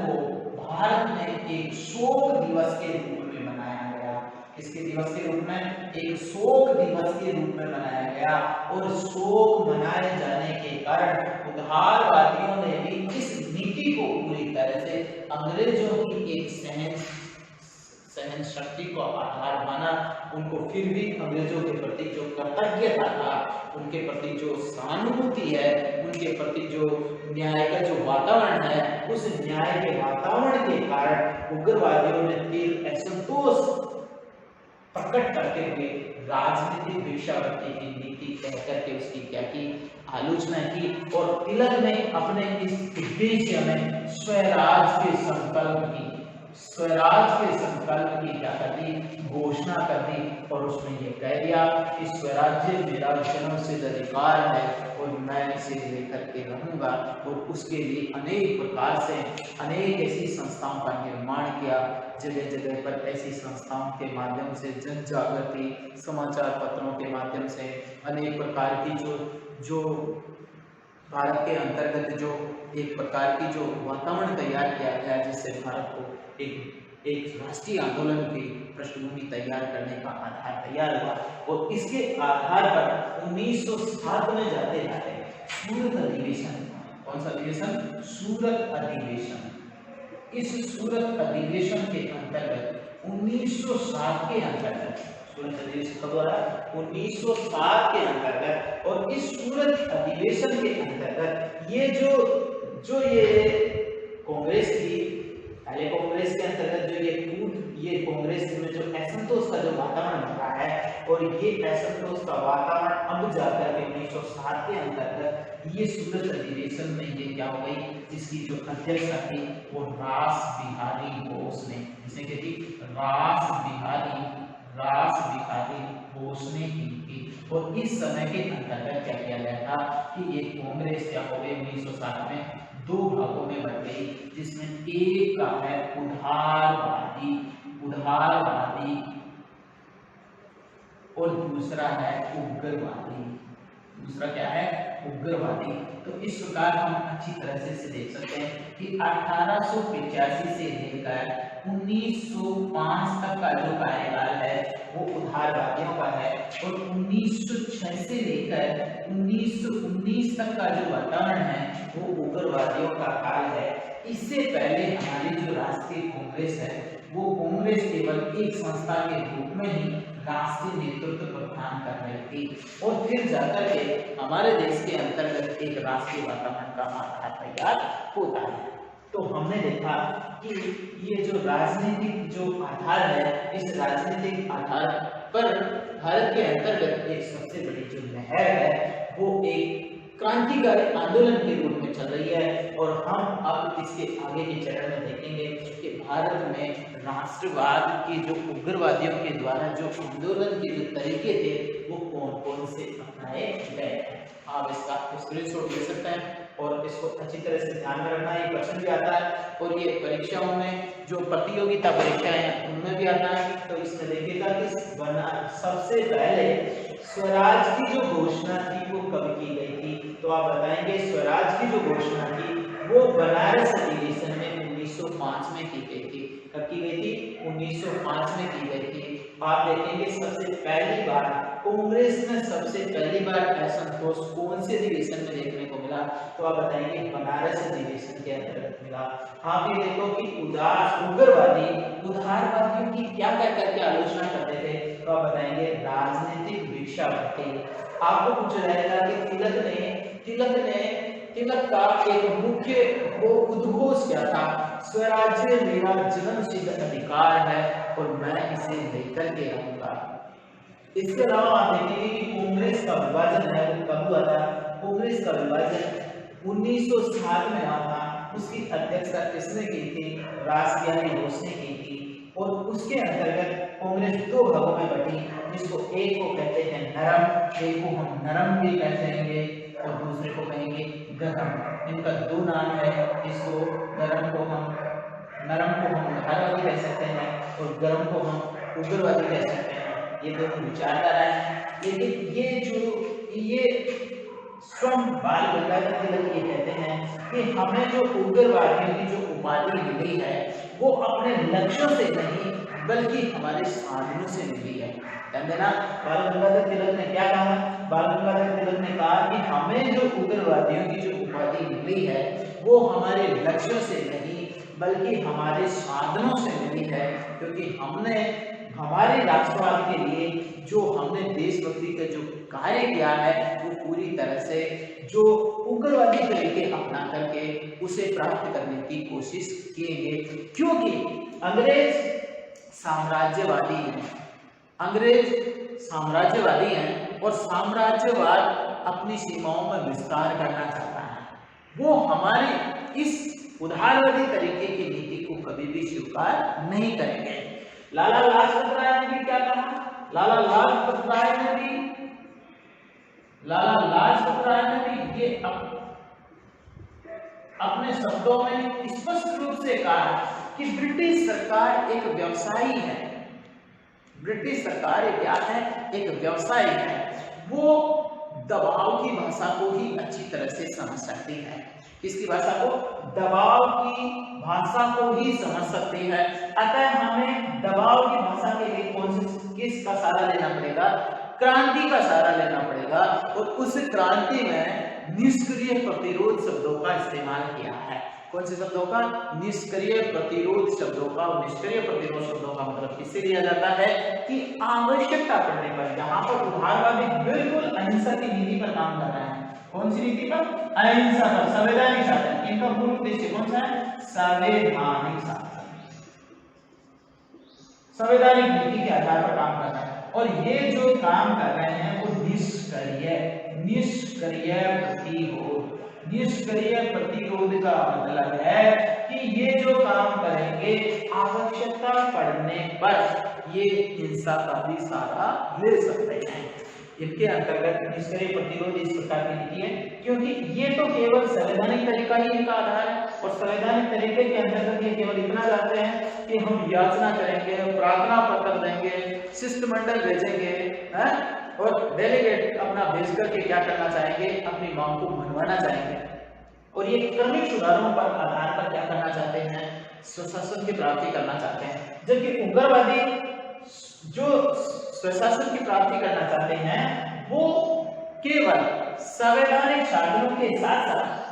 को भारत में एक शोक दिवस के रूप में मनाया गया। इसके दिवस के रूप में एक शोक दिवस के रूप में मनाया गया। और शोक मनाए जाने के कारण उदारवादियों ने भी इस नीति को पूरी तरह से अंग्रेजों की एक सहन शक्ति को आधार माना। उनको फिर भी अंग्रेजों के प्रति जो कृतज्ञता था, उनके प्रति जो सहानुभूति है, उनके प्रति जो न्याय का जो वातावरण है, उस न्याय के वातावरण के कारण उग्रवादियों ने तीव्र असंतोष प्रकट करते हुए राजनीतिक भिक्षावृत्ति की नीति कहकर के उसकी क्या की, आलोचना की। और तिलक ने अपने इस उद्देश्य में स्वराज के संकल्प की क्या कर दी, घोषणा कर दी। और उसमें ये कह दिया कि स्वराज्य मेरा जन्मसिद्ध अधिकार है और मैं इसे लेकर के रहूंगा। और उसके लिए अनेक प्रकार से अनेक ऐसी संस्थाओं का निर्माण किया। जगह जगह पर ऐसी संस्थाओं के माध्यम से जन जागृति, समाचार पत्रों के माध्यम से अनेक प्रकार की जो भारत के अंतर्गत जो एक प्रकार की जो वातावरण तैयार किया गया, जिससे भारत को एक राष्ट्रीय आंदोलन की पृष्ठभूमि तैयार करने का आधार तैयार हुआ। और इसके आधार पर 1907 में जाते जाते सूरत अधिवेशन, कौन सा अधिवेशन, सूरत अधिवेशन, इस सूरत अधिवेशन के अंतर्गत 1907 के अंतर्गत, सूरत अधिवेशन कब हो रहा है, 1907 के अंतर्गत। और इस सूरत अधिवेशन के अंतर्गत ये जो ये कांग्रेस की, पहले कांग्रेस के अंतर्गत जो ये कांग्रेस में जो असंतोष का जो वातावरण बन रहा है, और ये असंतोष का वातावरण अब जाकर के 1907 के अंतर्गत ये सूरत अधिवेशन में ये क्या हो गई, जिसकी जो अध्यक्षता थी वो रास बिहारी बोस ने, जिसे कहती रास बिहारी बोस ने की थी। और इस समय के अंतर्गत क्या किया गया था कि ये कांग्रेस क्या हो गई 1960 में दो भागों में बट गई, जिसमें एक का है उदारवादी और दूसरा है उग्रवादी। दूसरा क्या है? उग्रवादी। तो इस प्रकार हम अच्छी तरह से इसे देख सकते हैं कि 1885 से लेकर 1905 तक का जो कार्यकाल है वो उदारवादियों का है, और 1906 से लेकर 1919 तक का जो वातावरण है वो उग्रवादियों का काल है। इससे पहले हमारी जो राष्ट्रीय कांग्रेस है वो कांग्रेस केवल एक संस्था के रूप में ही राष्ट्रीय नेतृत्व प्रदान कर रही थी, और फिर जाकर के हमारे देश के अंतर्गत एक राष्ट्रीय वातावरण का आधार तैयार होता है। तो हमने देखा कि ये जो राजनीतिक जो आधार है, इस राजनीतिक आधार पर भारत के अंतर्गत एक सबसे बड़ी जो लहर है वो एक क्रांतिकारी आंदोलन के रूप में चल रही है, और हम अब इसके आगे के चरण में देखेंगे कि भारत में राष्ट्रवाद के जो उग्रवादियों के द्वारा जो आंदोलन के जो तरीके थे वो कौन कौन से अपनाए गए। आप इसका स्क्रीनशॉट ले सकते हैं और इसको अच्छी तरह से ध्यान में रखना। ये क्वेश्चन भी आता है और ये परीक्षाओं में जो प्रतियोगिता परीक्षाएं हैं उनमें भी आता है। तो इसमें देखिएगा कि सबसे पहले स्वराज की जो घोषणा थी वो कब की गई थी? तो आप बताएंगे स्वराज की जो घोषणा थी वो बनारस अधिवेशन में 1905 में की गई थी। कब की गई थी? 1905 में की गई थी। आप देखेंगे सबसे पहली बार कांग्रेस में सबसे पहली बार असंतोष कौन से अधिवेशन में देखने को मिला? तो आप बताएंगे बनारस अधिवेशन के अंतर्गत मिला। आप ये देखो कि उदारवादियों की क्या क्या करके आलोचना करते थे? तो आप बताएंगे राजनीतिक भिक्षावृत्ति। आपको पूछ रहेगा कि तिलक का एक मुख्य वो उद्घोष क्या था? स्वराज्य मेरा जन्मसिद्ध अधिकार है और मैं इसे लेकर के रहूंगा। इसके अलावा आप देखेंगे कि कांग्रेस का विभाजन है वो कब हुआ था? कांग्रेस का विभाजन 1907 में हुआ था। उसकी अध्यक्षता किसने की थी? रासबिहारी बोस ने की थी। और उसके अंतर्गत कांग्रेस दो भागों में बटी, जिसको एक को कहते हैं नरम, एक को हम नरम भी कहेंगे और दूसरे को कहेंगे गरम। इनका दो नाम है। इसको नरम को हम उदारवादी कह सकते हैं और गरम को हम उग्रवादी कह सकते हैं। ये दोनों विचारधारा है। लेकिन ये स्वयं बाल गंगाधर तिलक ये कहते हैं कि हमें जो उग्रवादियों की जो उपाधि मिली है वो अपने लक्ष्यों से नहीं बल्कि हमारे साधनों से मिली है। ध्यान देना, बाल गंगाधर तिलक ने क्या कहा? बाल गंगाधर तिलक ने कहा कि हमें जो उग्रवादियों की जो उपाधि मिली है वो हमारे लक्ष्यों से नहीं बल्कि हमारे साधनों से मिली है, क्योंकि हमने हमारे राष्ट्रवाद के लिए जो हमने देशभक्ति का जो कार्य किया है वो पूरी तरह से जो उग्रवादी तरीके अपना करके उसे प्राप्त करने की कोशिश किएंगे, क्योंकि अंग्रेज साम्राज्यवादी हैं और साम्राज्यवाद अपनी सीमाओं में विस्तार करना चाहता है। वो हमारे इस उदारवादी तरीके की नीति को कभी भी स्वीकार नहीं करेंगे। लाला लाजपत राय ने भी क्या कहा? लाला लाजपत राय ने भी ये अपने शब्दों में स्पष्ट रूप से कहा कि ब्रिटिश सरकार एक व्यवसायी है। ब्रिटिश सरकार क्या है? एक व्यवसायी है। वो दबाव की भाषा को ही अच्छी तरह से समझ सकती है। किसकी भाषा को? दबाव की भाषा को ही समझ सकती है। अतः हमें दबाव की भाषा के लिए किसका सहारा लेना पड़ेगा? क्रांति का सहारा लेना पड़ेगा। और उस क्रांति में निष्क्रिय प्रतिरोध शब्दों का इस्तेमाल किया है। कौन से शब्दों का? निष्क्रिय प्रतिरोध शब्दों का। निष्क्रिय प्रतिरोध शब्दों का मतलब किससे लिया जाता है कि आवश्यकता पड़ने पर, जहां पर उदारवादी बिल्कुल अहिंसा की नीति पर काम कर रहे हैं। कौन सी नीति पर? अहिंसा पर, संवैधानिक शासन। इनका मूल उद्देश्य कौन सा है? संवैधानिक शासन, संवैधानिक नीति के आधार पर काम कर रहा है। और ये जो काम कर रहे हैं वो निष्क्रिय प्रतिरोध का मतलब है कि ये जो काम करेंगे आवश्यकता पड़ने पर ये हिंसा का भी सहारा ले सकते हैं। इनके अंतर्गत निष्क्रिय प्रतिरोध इस प्रकार की नीति है, क्योंकि ये तो केवल संवैधानिक तरीका ही इनका आधार है और संवैधानिक तरीके के अंतर्गत ये केवल इतना चाहते हैं कि हम याचना करेंगे, प्रार्थना पत्र देंगे, शिष्टमंडल भेजेंगे, हैं, और डेलीगेट अपना भेज करके क्या करना चाहेंगे, अपनी मांग को मनवाना चाहेंगे, और ये क्रमिक सुधारों पर आधार पर क्या करना चाहते हैं, स्वशासन की प्राप्ति करना चाहते हैं। जबकि उग्रवादी जो स्वशासन की प्राप्ति करना चाहते हैं वो केवल संवैधानिक साधनों के साथ साथ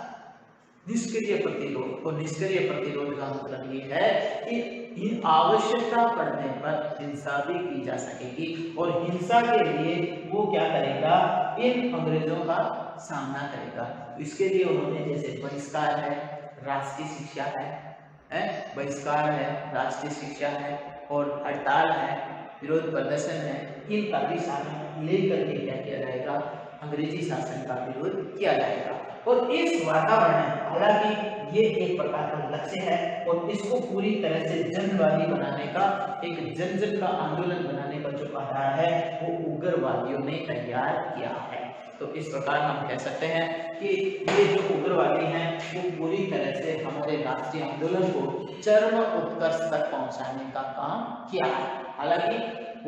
निष्क्रिय प्रतिरोध, और निष्क्रिय प्रतिरोध का मतलब ये है कि इन आवश्यकता पड़ने पर हिंसा भी की जा सकेगी, और हिंसा के लिए वो क्या करेगा, इन अंग्रेजों का सामना करेगा। तो इसके लिए उन्होंने जैसे बहिष्कार है, राष्ट्रीय शिक्षा है, बहिष्कार है, राष्ट्रीय शिक्षा है, और हड़ताल है, विरोध प्रदर्शन है, इनका भी साधन लेकर के क्या किया जाएगा, अंग्रेजी शासन का विरोध किया जाएगा। और इस वातावरण, हालांकि ये एक प्रकार का लक्ष्य है और इसको पूरी तरह से जनवादी बनाने का, एक जन जन का आंदोलन बनाने का जो आधार है वो उग्रवादियों ने तैयार किया है। तो इस प्रकार हम कह सकते हैं कि ये जो उग्रवादी हैं वो पूरी तरह से हमारे राष्ट्रीय आंदोलन को चरम उत्कर्ष तक पहुंचाने का काम किया है। हालांकि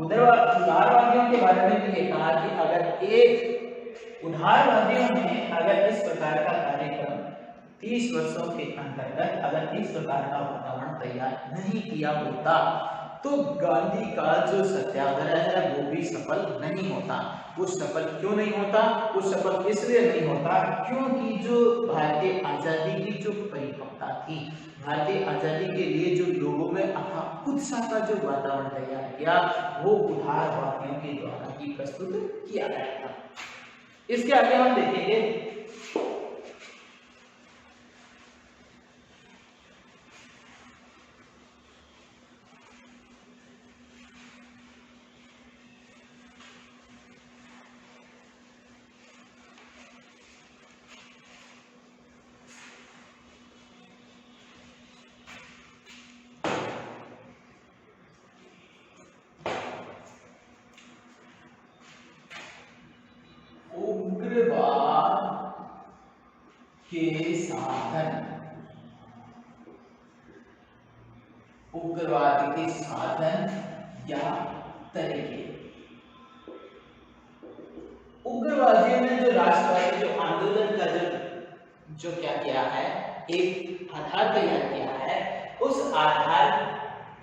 उदारवादियों के बारे में भी ये कहा कि अगर एक उदारवादियों ने अगर इस प्रकार का कार्यक्रम 30 वर्षों के अंतर्गत अगर इस प्रकार का वातावरण तैयार नहीं किया होता तो गांधी का जो सत्याग्रह है वो भी सफल नहीं होता। वो सफल क्यों नहीं होता? वो सफल इसलिए नहीं होता क्योंकि जो भारतीय आजादी की जो परिपक्वता थी, भारतीय आजादी के लिए जो लोगों में अथाह उत्साह का जो वातावरण तैयार किया वो उदारवादियों के द्वारा ही प्रस्तुत किया गया था। इसके आगे हम देखेंगे उग्रवाद के साधन, उग्रवाद के साधन या तरीके। उग्रवादियों ने जो राष्ट्रवादी जो आंदोलन का जो क्या किया है, एक आधार तैयार किया है, उस आधार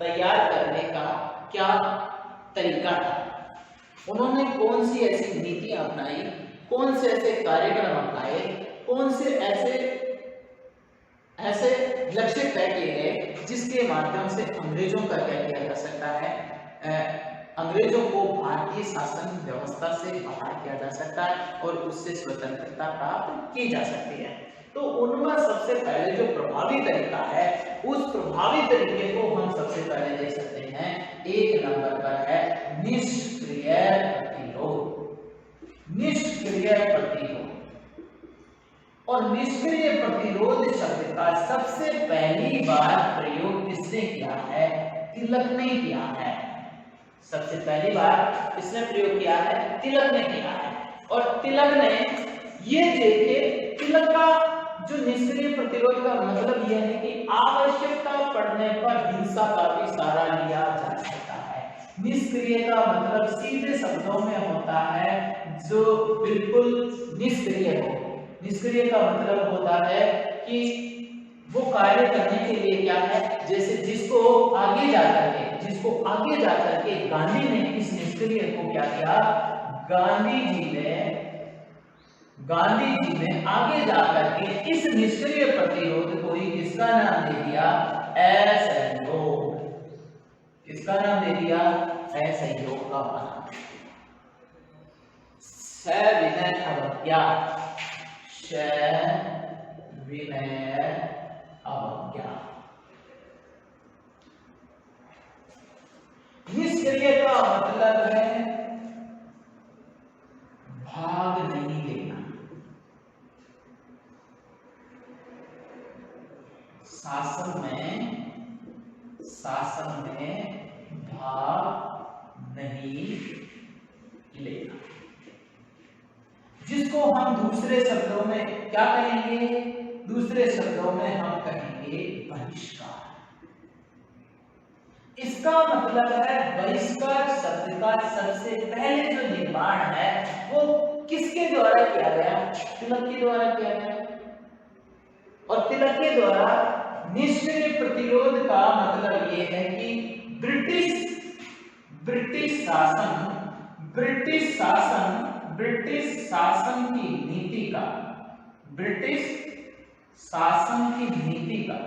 तैयार करने का क्या तरीका था, उन्होंने कौन सी ऐसी नीतियां अपनाई, कौन से ऐसे कार्यक्रम अपनाए, कौन से ऐसे लक्ष्य तय किए गए जिसके माध्यम से अंग्रेजों का क्या किया जा सकता है, अंग्रेजों को भारतीय शासन व्यवस्था से बाहर किया जा सकता है और उससे स्वतंत्रता प्राप्त की जा सकती है। तो उनमें सबसे पहले जो प्रभावी तरीका है, उस प्रभावी तरीके को हम सबसे पहले देख सकते हैं, एक नंबर पर है निष्क्रिय प्रतिरोध। निष्क्रिय प्रतिरोध, और निष्क्रिय प्रतिरोध शब्द का सबसे पहली बार प्रयोग किसने किया है? तिलक ने किया है। सबसे पहली बार इसने प्रयोग किया है, तिलक ने किया है। और तिलक ने ये देखे, तिलक का जो निष्क्रिय प्रतिरोध का मतलब यह है कि आवश्यकता पड़ने पर हिंसा का भी सहारा लिया जा सकता है। निष्क्रिय का मतलब सीधे शब्दों में होता है जो बिल्कुल निष्क्रिय हो। निष्क्रिय का मतलब होता है कि वो कार्य करने के लिए क्या है, जैसे जिसको आगे जाकर के गांधी ने इस निष्क्रिय को क्या किया, गांधी जी ने आगे जाकर के इस निष्क्रिय प्रतिरोध को ही किसका नाम दे दिया? असहयोग। किसका नाम दे दिया? असहयोग का बना। सविनय अवज्ञा, सविनय अवज्ञा। निष्क्रिय का मतलब है भाग नहीं लेना। शासन में भाग नहीं लेना। इसको हम दूसरे शब्दों में क्या कहेंगे? दूसरे शब्दों में हम कहेंगे बहिष्कार। इसका मतलब है बहिष्कार शब्द का सबसे पहले जो निर्माण है वो किसके द्वारा किया गया? तिलक के द्वारा किया गया। और तिलक के द्वारा निष्क्रिय प्रतिरोध का मतलब ये है कि ब्रिटिश शासन की नीति का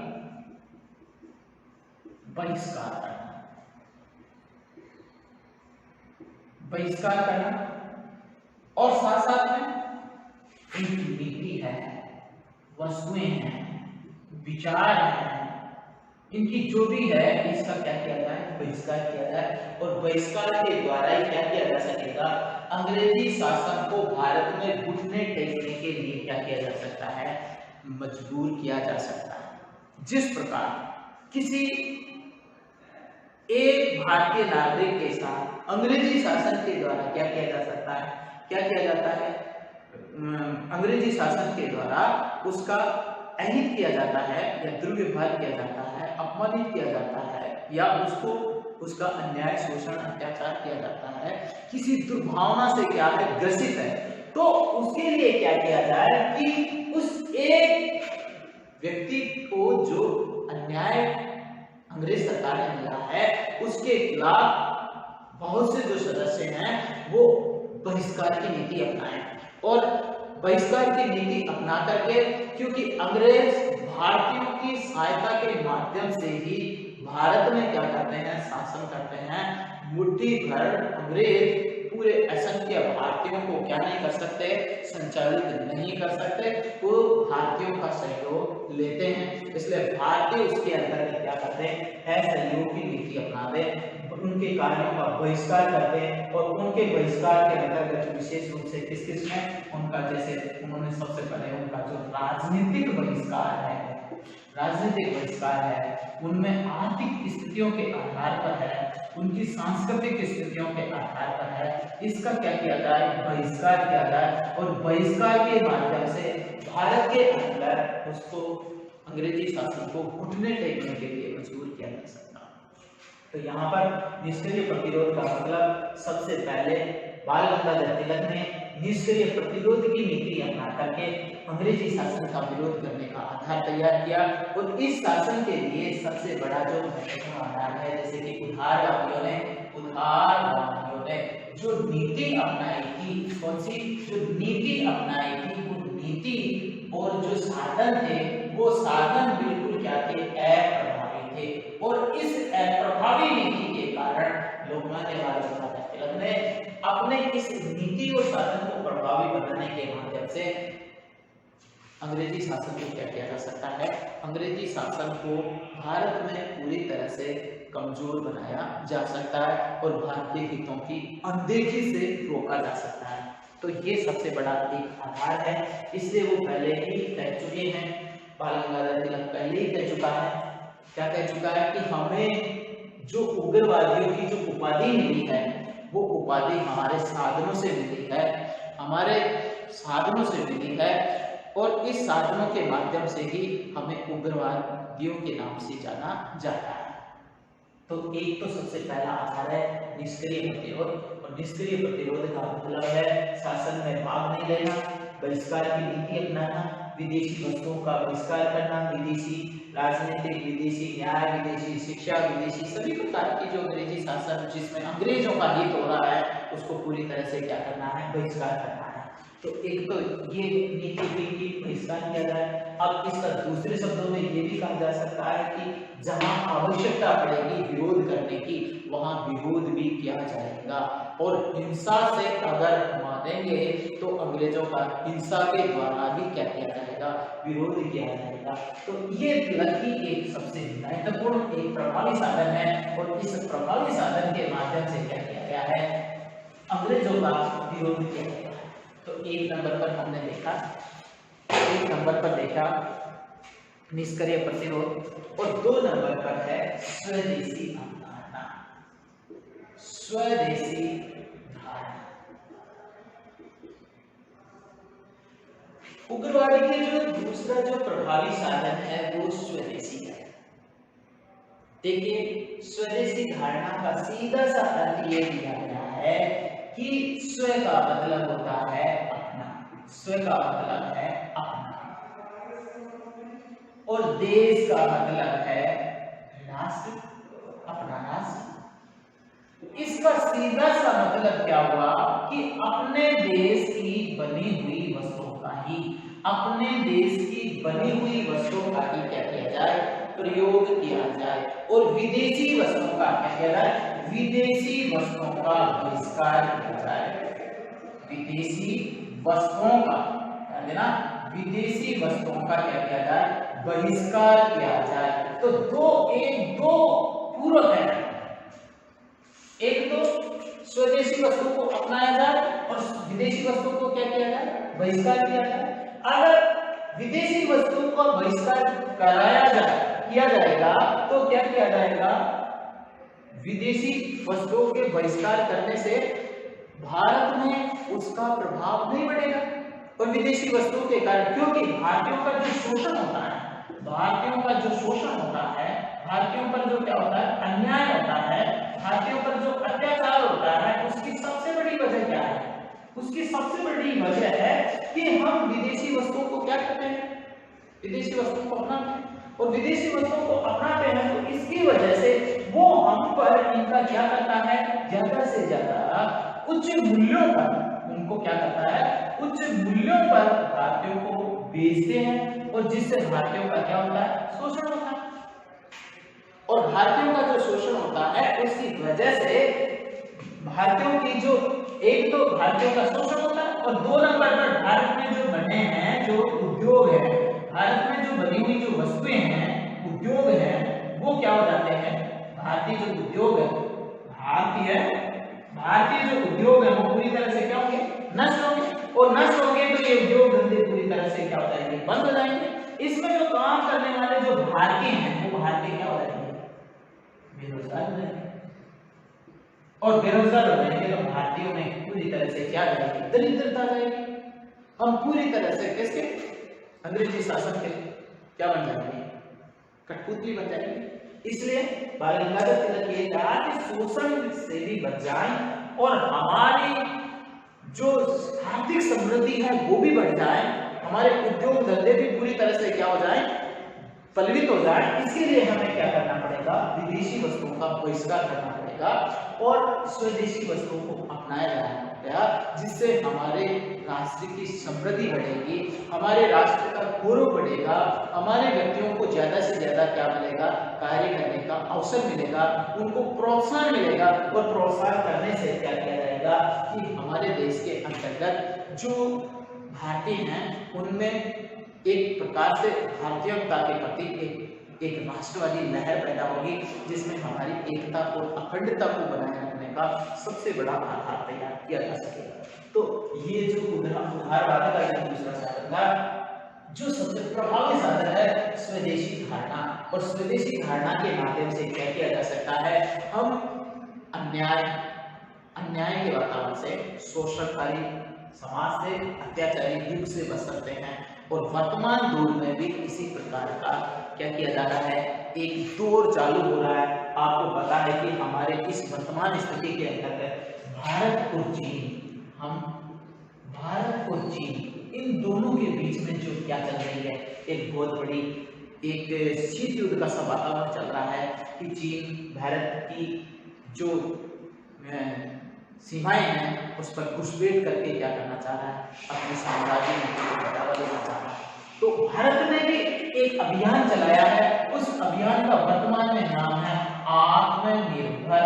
बहिष्कार करना और साथ साथ में इनकी नीति है, वस्तुएं हैं, विचार हैं, इनकी जो भी है इसका क्या किया जाए? बहिष्कार किया जाए। और बहिष्कार के द्वारा ही क्या किया जा सकेगा? अंग्रेजी शासन को भारत में घुटने टेकने के लिए क्या किया जा सकता है? मजबूर किया जा सकता है। जिस प्रकार किसी एक भारतीय नागरिक के साथ अंग्रेजी शासन के द्वारा क्या किया जा सकता है? क्या किया जाता है? अंग्रेजी शासन के द्वारा उसका अहित किया जाता है या दुर्व्यवहार किया जाता है, अपमानित किया जाता है, या उसको उसका अन्याय, शोषण, अत्याचार किया जाता है, किसी दुर्भावना से क्या है? ग्रसित है, तो उसके लिए क्या किया जाए कि उस एक व्यक्ति को जो अन्याय अंग्रेज सरकार ने दिया है उसके खिलाफ बहुत से जो सदस्य हैं वो बहिष्कार की नीति अपनाएं। और बहिष्कार की नीति अपना करके, क्योंकि अंग्रेज भारतीयों की सहायता के माध्यम से ही भारत में क्या करते हैं? शासन करते हैं। मुट्ठी भर अंग्रेज पूरे असंख्य भारतीयों को क्या नहीं कर सकते? संचालित नहीं कर सकते। वो भारतीयों का सहयोग लेते हैं, इसलिए भारतीय उसके अंतर्गत क्या करते हैं? सहयोग की नीति अपनाते, उनके कार्यों का बहिष्कार करते हैं। और उनके बहिष्कार के अंतर्गत विशेष रूप से किस किस में उनका, जैसे उन्होंने सबसे पहले उनका जो राजनीतिक बहिष्कार है, उनमें आर्थिक स्थितियों के आधार पर है, उनकी सांस्कृतिक स्थितियों के आधार पर है, इसका क्या किया जाए? बहिष्कार किया जाए। और बहिष्कार के माध्यम से भारत के अंदर उसको अंग्रेजी शासन को घुटने टेकने के लिए मजबूर किया जा सकता। तो यहाँ पर निष्क्रिय प्रतिरोध का मतलब सबसे पहले बाल गंगाधर तिलक ने निष्क्रिय प्रतिरोध की नीति अपना करके अंग्रेजी शासन का विरोध करने का आधार तैयार किया। और इस शासन के लिए सबसे बड़ा जो महत्वपूर्ण आधार है, जैसे कि उदारवादियों ने जो नीति अपनाई थी, कौन सी जो नीति अपनाई थी, वो नीति और जो साधन थे वो साधन बिल्कुल क्या थे? अप्रभावी थे। और इस अप्रभावी नीति के कारण लोकमान्य बाल गंगाधर तिलक ने अपने इस नीति और साधन को प्रभावी बनाने के माध्यम से अंग्रेजी शासन को क्या किया जा सकता है? अंग्रेजी शासन को भारत में पूरी तरह से कमजोर बनाया जा सकता है और भारतीय हितों की अनदेखी से रोका जा सकता है। तो ये सबसे बड़ा एक आधार है। इससे वो पहले ही कह चुके हैं, बाल गंगाधर तिलक पहले ही कह चुका है, क्या कह चुका है कि हमें जो उग्रवादियों की जो उपाधि मिली है वो उपाधि हमारे साधनों से मिली है, और इस साधनों के माध्यम से ही हमें उग्रवादियों के नाम से जाना जाता है। तो एक तो सबसे पहला आधार है निष्क्रिय प्रतिरोध। और निष्क्रिय प्रतिरोध का मतलब है शासन में भाग नहीं लेना, बहिष्कार की नीति अपनाना, विदेशी वस्तुओं का बहिष्कार करना, विदेशी राजनीतिक, विदेशी न्याय, विदेशी शिक्षा, विदेशी सभी प्रकार की जो अंग्रेजी शासन जिसमें अंग्रेजों का हित हो रहा है उसको पूरी तरह से क्या करना है? बहिष्कार करना है। तो एक तो ये नीति की बहिष्कार किया जाए। अब इसका दूसरे शब्दों में ये भी कहा जा सकता है कि जहां आवश्यकता पड़ेगी विरोध करने की, वहां विरोध भी किया जाएगा। और हिंसा से अगर मानेंगे तो अंग्रेजों का हिंसा के द्वारा भी क्या किया जाएगा? विरोध किया जाएगा। तो ये तिलक की एक सबसे महत्वपूर्ण एक प्रभावी साधन है। और इस प्रभावी साधन के माध्यम से क्या किया गया है? अंग्रेजों का विरोध किया गया। तो एक नंबर पर हमने देखा, निष्क्रिय प्रतिरोध, और 2 नंबर पर है स्वदेशी अवधारणा। स्वदेशी धारणा उग्रवादी के जो दूसरा जो प्रभावी साधन है वो स्वदेशी है। देखिए, स्वदेशी धारणा का सीधा सा अर्थ ये दिया गया है कि स्व का मतलब होता है अपना, स्व का मतलब है अपना, और देश का मतलब है राष्ट्र, अपना राष्ट्र। इसका सीधा सा मतलब क्या हुआ कि अपने देश की बनी हुई वस्तुओं का ही, अपने देश की बनी हुई वस्तुओं का ही क्या किया जाए, प्रयोग किया जाए, और विदेशी वस्तुओं का क्या किया जाए, विदेशी वस्तुओं का बहिष्कार किया जाए। विदेशी वस्तुओं का ध्यान देना, विदेशी वस्तुओं का क्या किया जाए, बहिष्कार किया जाए। तो दो पूरक है, एक तो स्वदेशी वस्तु को अपनाया जाए और विदेशी वस्तु को क्या किया जाए, बहिष्कार किया जाए। अगर विदेशी वस्तु का बहिष्कार कराया जाए, किया जाएगा, तो क्या किया जाएगा, विदेशी वस्तुओं के बहिष्कार करने से भारत में उसका प्रभाव नहीं बढ़ेगा, और विदेशी वस्तुओं के कारण, क्योंकि भारतीयों का जो शोषण होता है, भारतीयों का जो शोषण होता है, भारतीयों पर जो क्या होता है, अन्याय होता है, भारतीयों पर जो अत्याचार होता है, उसकी सबसे बड़ी वजह क्या है, उसकी सबसे बड़ी वजह है कि हम विदेशी वस्तुओं को क्या करते हैं, विदेशी वस्तुओं को अपनाते हैं, और विदेशी वस्तुओं को अपनाते हैं तो इसकी वजह से वो हम पर इनका क्या करता है, ज्यादा से ज्यादा उच्च मूल्यों पर, उनको क्या करता है, उच्च मूल्यों पर भारतीयों को बेचते हैं, और जिससे भारतीयों का क्या होता है, शोषण होता है। और भारतीयों का जो शोषण होता है उसकी वजह से भारतीयों की जो, एक तो भारतीयों का शोषण होता है, और दो नंबर पर भारत में जो बने हैं जो उद्योग है, भारत में जो बनी हुई जो वस्तुएं हैं, उद्योग हैं, वो क्या हो जाते हैं, भारतीय जो उद्योग है, भारतीय जो उद्योग है वो पूरी तरह से क्या होंगे, नष्ट होंगे, और नष्ट होंगे तो ये उद्योग धंधे पूरी तरह से क्या हो जाएंगे, बंद हो जाएंगे। इसमें जो काम करने वाले जो भारतीय हैं वो भारतीय क्या हो जाएंगे, बेरोजगार हो जाएंगे, और बेरोजगार हो जाएंगे तो भारतीयों में पूरी तरह से क्या जाएगी, दरिद्रता जाएगी। हम पूरी तरह से किसके, अंग्रेजी शासन के क्या बन जाएंगे, कठपुतली बन जाएंगे। इसलिए बाल गंगाधर तिलक ये कहा कि शोषण से भी बच जाएं और हमारी जो आर्थिक समृद्धि है वो भी बढ़ जाए, हमारे उद्योग धंधे भी पूरी तरह से क्या हो जाए, पल्वित हो जाए। इसके लिए हमें क्या करना पड़ेगा, विदेशी वस्तुओं का बहिष्कार करना पड़ेगा और स्वदेशी वस्तुओं को अपनाया जाना पड़ेगा, जिससे हमारे राष्ट्र की समृद्धि बढ़ेगी, हमारे राष्ट्र का गौरव बढ़ेगा, हमारे व्यक्तियों को ज्यादा से ज्यादा क्या मिलेगा, कार्य करने का अवसर मिलेगा, उनको प्रोत्साहन मिलेगा, और प्रोत्साहन करने से क्या किया जाएगा कि हमारे देश के अंतर्गत जो भारतीय हैं उनमें एक प्रकार से भारतीयता के प्रति एक राष्ट्रवादी लहर पैदा होगी, जिसमें हमारी एकता और अखंडता को बनाए रखने का सबसे बड़ा आधार तैयार किया जा सकेगा। तो ये जो उदारवाद का ये दूसरा साधन था, जो सबसे प्रभावी साधन है स्वदेशी धारणा, और स्वदेशी धारणा के माध्यम से क्या किया जा सकता है, हम अन्याय के वातावरण से, शोषणकारी समाज से, अत्याचारी युग से बच सकते हैं। और वर्तमान दौर में भी इसी प्रकार का क्या किया जा रहा है, एक दौर चालू हो रहा है। आपको पता है कि हमारे इस वर्तमान स्थिति के अंतर्गत भारत और चीन इन दोनों के बीच में जो क्या चल रही है, एक बहुत बड़ी एक शीत युद्ध का सा वातावरण चल रहा है कि चीन भारत की जो सीमाएं हैं उस पर घुसपैठ करके क्या करना चाह रहा है, अपने साम्राज्य को बढ़ावा देना चाह रहा है। तो भारत ने भी एक अभियान चलाया है, उस अभियान का वर्तमान में नाम है आत्मनिर्भर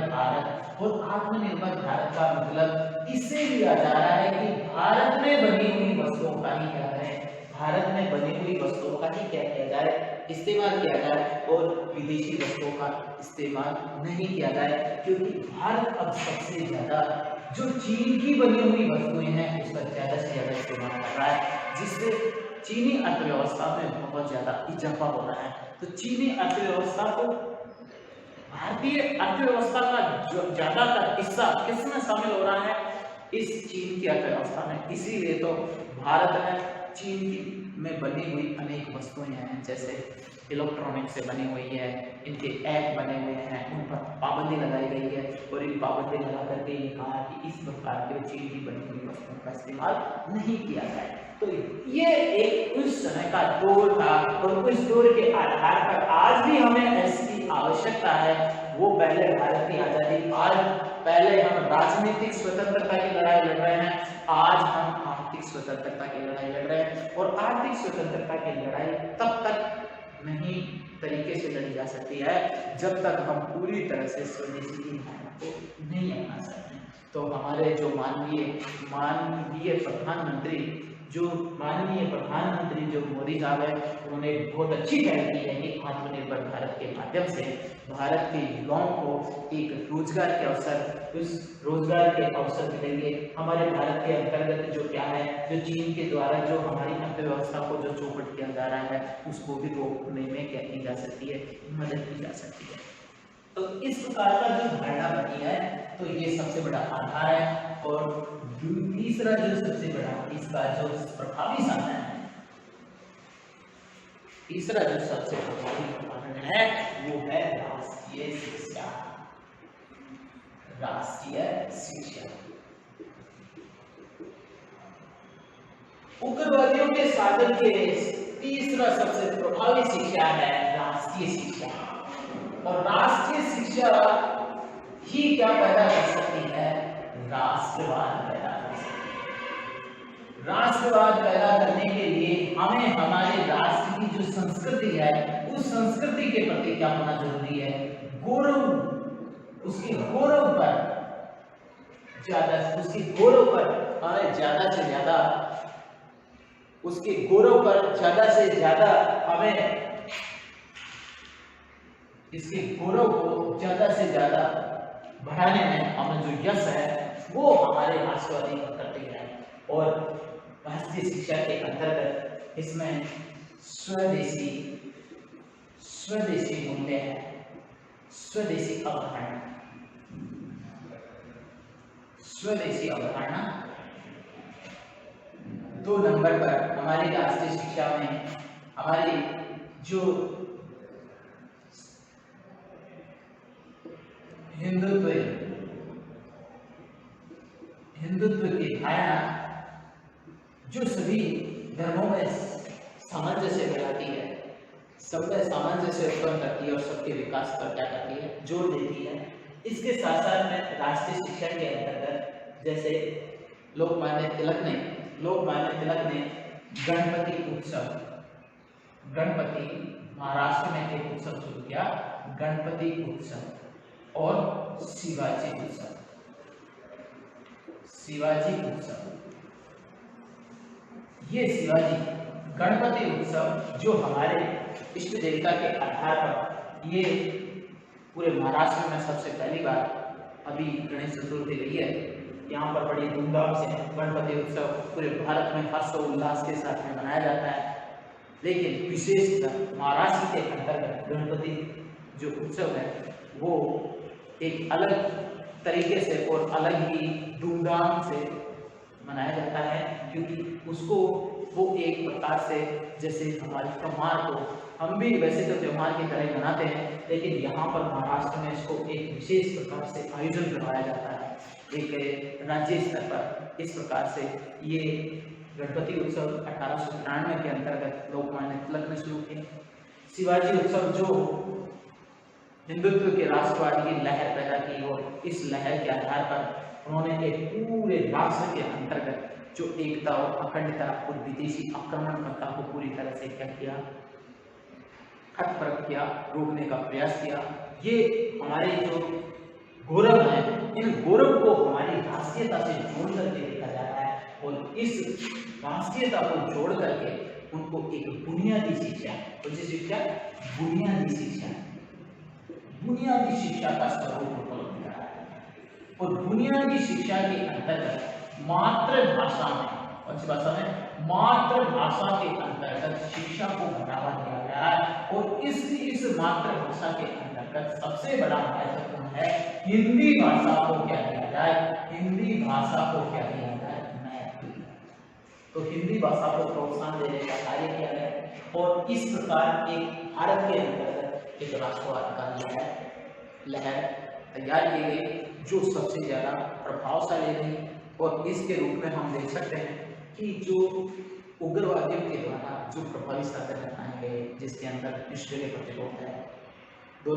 भारत। और आत्मनिर्भर भारत का मतलब इससे लिया जा रहा है कि भारत में बनी हुई वस्तुओं का ही क्या है, भारत में बनी हुई वस्तुओं का ही क्या किया जाए, इस्तेमाल किया जाए, और विदेशी वस्तुओं का इस्तेमाल नहीं किया जाए। क्योंकि भारत अब सबसे ज्यादा जो चीन की बनी हुई वस्तुएं हैं उसका ज्यादा से ज्यादा इस्तेमाल कर रहा है, जिससे चीनी अर्थव्यवस्था में बहुत ज्यादा इजाफा हो रहा है। तो चीनी अर्थव्यवस्था को भारतीय अर्थव्यवस्था का जो ज्यादातर हिस्सा किसमें शामिल हो रहा है, इस चीन की अर्थव्यवस्था में। इसीलिए तो भारत में चीन में बनी हुई अनेक वस्तुएं हैं, जैसे इलेक्ट्रॉनिक से बनी हुई है, इनके ऐप बने हुए हैं, उन पर पाबंदी लगाई गई है और इन पाबंदी लगा करके ये कहा कि इस प्रकार के चीन की बनी हुई वस्तुओं का इस्तेमाल नहीं किया जाए। तो ये एक उस समय का दौर था और उस दौर के आधार पर आज भी हमें ऐसी आवश्यकता है। वो पहले भारत की आजादी, आज पहले हम राजनीतिक स्वतंत्रता की लड़ाई लड़ रहे हैं, आज हम आर्थिक स्वतंत्रता की लड़ाई लड़ रहे हैं। और आर्थिक स्वतंत्रता की लड़ाई तब तक नहीं तरीके से लड़ी जा सकती है जब तक हम पूरी तरह से स्वदेशी की भावना को नहीं अपना सकते। तो हमारे जो माननीय प्रधानमंत्री जो मोदी साहब है, उन्होंने बहुत अच्छी पहल की है कि आत्मनिर्भर भारत के माध्यम से भारत के युवाओं को एक रोजगार के अवसर, उस रोजगार के अवसर मिलेंगे। हमारे भारत के अंतर्गत जो क्या है, जो चीन के द्वारा जो हमारी अर्थव्यवस्था को जो चौपट किया जा रहा है, उसको भी रोकने में क्या की जा सकती है, मदद की जा सकती है। तो इस प्रकार का जो धारणा बनी है, तो ये सबसे बड़ा आधार है। और तीसरा जो सबसे बड़ा इसका जो प्रभावी साधन है, तीसरा जो सबसे प्रभावी साधन है वो है राष्ट्रीय शिक्षा। राष्ट्रीय शिक्षा उग्रवादियों के साधन के तीसरा सबसे प्रभावी शिक्षा है राष्ट्रीय शिक्षा। और राष्ट्रीय शिक्षा ही क्या पैदा कर सकती है, राष्ट्रवाद पैदा कर सकती है। राष्ट्रवाद पैदा करने के लिए हमें हमारे राष्ट्र की जो संस्कृति है, उस संस्कृति के प्रति क्या होना जरूरी है, गौरव, उसके गौरव पर हमें ज्यादा से ज्यादा, उसके गौरव पर ज्यादा से ज्यादा हमें, इसके गौरव को ज्यादा से ज्यादा बढ़ाने में हमें जो यश है वो हमारे राष्ट्रवादी करते हैं। और राष्ट्रीय शिक्षा के अंतर्गत इसमें स्वदेशी मूल्य है, स्वदेशी अवधारणा 2 नंबर पर हमारी राष्ट्रीय शिक्षा में हमारी जो हिंदुत्व की धारणा जो सभी धर्मों में सामंजस्य बनाती है, सब में सामंजस्य उत्पन्न करती है और सबके विकास पर क्या करती है, जोर देती है। इसके साथ साथ में राष्ट्रीय शिक्षा के अंतर्गत जैसे लोकमान्य तिलक ने गणपति महाराष्ट्र में एक उत्सव शुरू किया, गणपति उत्सव और शिवाजी उत्सव। ये शिवाजी गणपति उत्सव जो हमारे इष्ट देवता के आधार पर, ये पूरे महाराष्ट्र में सबसे पहली बार अभी गणेश चतुर्थी गई है, यहाँ पर बड़ी धूमधाम से गणपति उत्सव पूरे भारत में हर्षोल्लास के साथ में मनाया जाता है। लेकिन विशेषकर महाराष्ट्र के अंतर्गत गणपति जो उत्सव है वो एक अलग तरीके से और अलग ही धूमधाम से मनाया जाता है, क्योंकि उसको वो एक प्रकार से जैसे हमारे त्योहार को हम भी वैसे तो त्योहार की तरह मनाते हैं, लेकिन यहाँ पर महाराष्ट्र में इसको एक विशेष प्रकार से आयोजन करवाया जाता है, एक राज्य स्तर पर। इस प्रकार से ये गणपति उत्सव 1893 के अंतर्गत लोकमान्य तिलक ने शुरू किया। शिवाजी उत्सव जो हिंदुत्व के राष्ट्रवाद की लहर पैदा की और इस लहर के आधार पर उन्होंने एक पूरे राष्ट्र के अंतर्गत जो एकता और अखंडता और विदेशी आक्रमणकर्ता को पूरी तरह से क्या किया, खत्म किया, रोकने का प्रयास किया। ये हमारे जो गौरव है, इन गौरव को हमारी राष्ट्रीयता से जोड़ करके देखा जाता है और इस राष्ट्रीयता को जोड़ करके उनको एक बुनियादी शिक्षा, बुनियादी शिक्षा का स्वरूप उपलब्ध कराया। और बुनियादी शिक्षा के अंतर्गत मातृभाषा के अंतर्गत शिक्षा को बढ़ावा दिया गया है और इस मातृभाषा के अंतर्गत अंतर्गत सबसे बड़ा महत्वपूर्ण है हिंदी भाषा को क्या दिया जाए, हिंदी भाषा को क्या दिया जाए, महत्व। तो हिंदी भाषा को प्रोत्साहन देने का कार्य किया गया और इस प्रकार एक भारत के अंतर्गत एक राष्ट्रवाद का लहर तैयार की गई जो सबसे ज्यादा प्रभावशाली रही। और इसके रूप में हम देख सकते हैं कि जो उग्रवादियों के द्वारा जो प्रभावी साधन अपनाए गए जिसके अंदर निष्क्रिय प्रतिरोध है, 2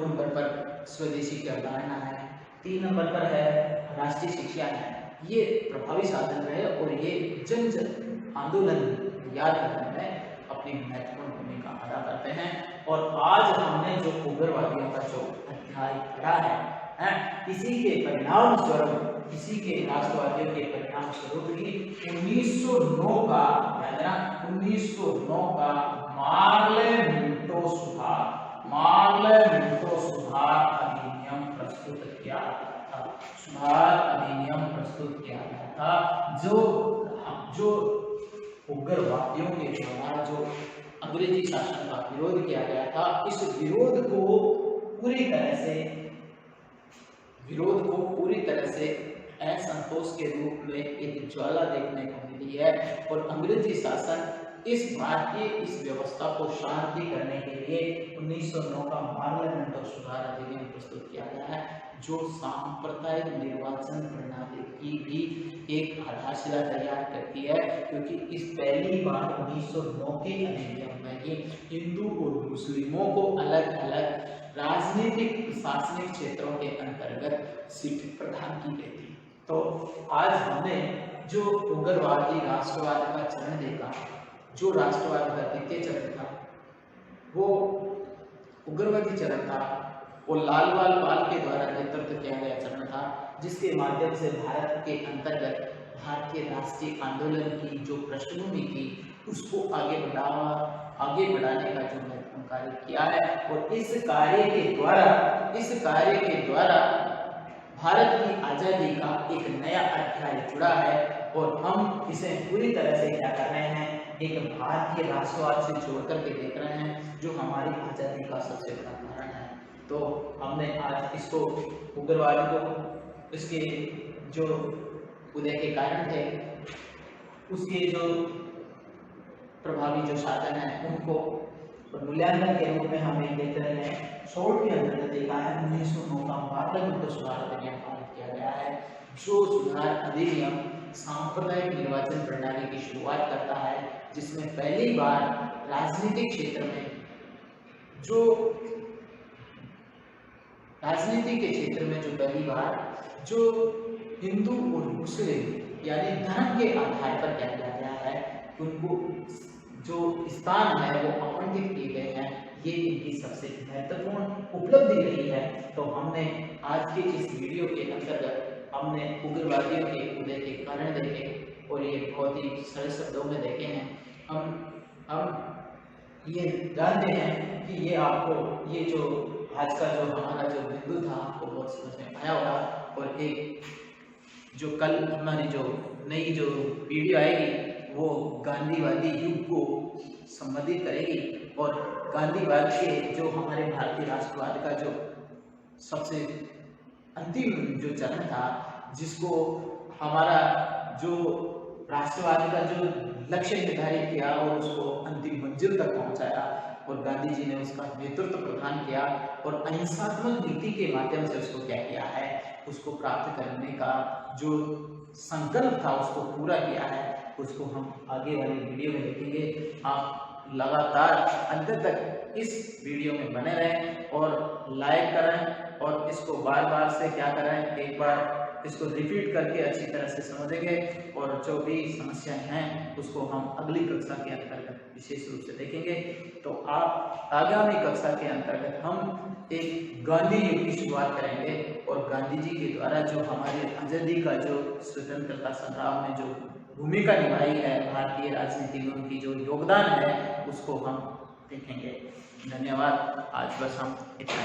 नंबर पर स्वदेशी की अवधारणा है, 3 नंबर पर है राष्ट्रीय शिक्षा है। ये प्रभावी साधन रहे और ये जन आंदोलन तैयार करने में अपनी महत्वपूर्ण भूमिका अदा करते हैं। और आज हमने जो उग्रवादियों का जो अध्याय पढ़ा है इसी के परिणाम स्वरूप, इसी के राष्ट्रवादियों के परिणाम स्वरूप ही 1909 का 1909 का मार्ले-मिंटो सुधार अधिनियम प्रस्तुत किया था। सुधार अधिनियम प्रस्तुत किया गया था जो उग्रवादियों के द्वारा जो अंग्रेजी शासन का विरोध किया गया था। इस विरोध को पूरी तरह से असंतोष के रूप में एक ज्वाला देखने को मिली है और अंग्रेजी शासन इस व्यवस्था को शांति करने के लिए 1909 का मार्ले-मिंटो सुधार अधिनियम प्रस्तुत किया गया है जो सांप्रदायिक निर्वाचन प्रणाली की भी एक आधारशिला तैयार करती है। क्योंकि इस पहली बार 1909 के अधिनियम में ही हिंदू और मुस्लिमों को अलग अलग राजनीतिक प्रशासनिक क्षेत्रों के अंतर्गत सीट प्रदान की गई थी। तो आज हमने जो उग्रवादी राष्ट्रवाद का चरण देखा, जो राष्ट्रवाद का द्वितीय चरण था वो उग्रवादी चरण था, वो लालवाल पाल के द्वारा नेतृत्व किया गया चरण था जिसके माध्यम से भारत के अंतर्गत भारतीय राष्ट्रीय आंदोलन की जो पृष्ठभूमि थी उसको आगे बढ़ाने का जो महत्वपूर्ण कार्य किया है। और इस कार्य के द्वारा भारत की आजादी का एक नया अध्याय जुड़ा है और हम इसे पूरी तरह से क्या कर रहे हैं, एक भारतीय राष्ट्रवाद से जोड़ करके देख रहे हैं जो हमारी आजादी का सबसे बड़ा कारण है। तो हमने आज इसको उग्रवाद को इसके जो उदय के कारण थे उसके जो प्रभावी जो साधन है उनको मूल्यांकन के रूप में हमें देख रहे हैं। शॉर्ट के अंदर देखा है 1909 का मार्ले-मिंटो सुधार अधिनियम पारित किया गया है जो सुधार अधिनियम सांप्रदायिक निर्वाचन प्रणाली की शुरुआत करता है जिसमें पहली बार राजनीतिक क्षेत्र में जो पहली बार जो हिंदू और मुस्लिम यानी धर्म के आधार पर क्या किया गया है, उनको जो स्थान है वो आवंटित किए गए हैं। ये इनकी सबसे महत्वपूर्ण उपलब्धि रही है। तो हमने आज के इस वीडियो के अंतर्गत हमने उग्रवादियों के उदय के कारण देखे और ये बहुत ही सरल शब्दों में देखे हैं। हम ये जानते हैं कि ये आपको ये जो आज का जो हमारा जो बिंदु था वो बहुत समझ में आया होगा। और एक जो कल हमारी जो नई जो वीडियो आएगी वो गांधीवादी युग को संबोधित करेगी और गांधीवाद के जो हमारे भारतीय राष्ट्रवाद का जो सबसे अंतिम जो चरण था जिसको हमारा जो राष्ट्रवाद का जो लक्ष्य निर्धारित किया और उसको अंतिम मंजिल तक पहुंचाया और गांधी जी ने उसका नेतृत्व प्रदान किया और अहिंसात्मक नीति के माध्यम से उसको क्या किया है, उसको प्राप्त करने का जो संकल्प था उसको पूरा किया है। उसको हम आगे वाली वीडियो में देखेंगे। आप लगातार अंत तक इस वीडियो में बने रहें और लाइक करें और इसको बार बार से क्या करें, एक बार इसको रिपीट करके अच्छी तरह से समझेंगे और जो भी समस्याएं हैं उसको हम अगली कक्षा के अंतर्गत विशेष रूप से देखेंगे। तो आप आगामी कक्षा के अंतर्गत हम एक गांधी युग की शुरुआत करेंगे और गांधी जी के द्वारा जो हमारी आज़ादी का जो स्वतंत्रता संग्राम में जो भूमिका निभाई है भारतीय राजनीति में उनकी जो योगदान है उसको हम देखेंगे। धन्यवाद। आज बस हम इतना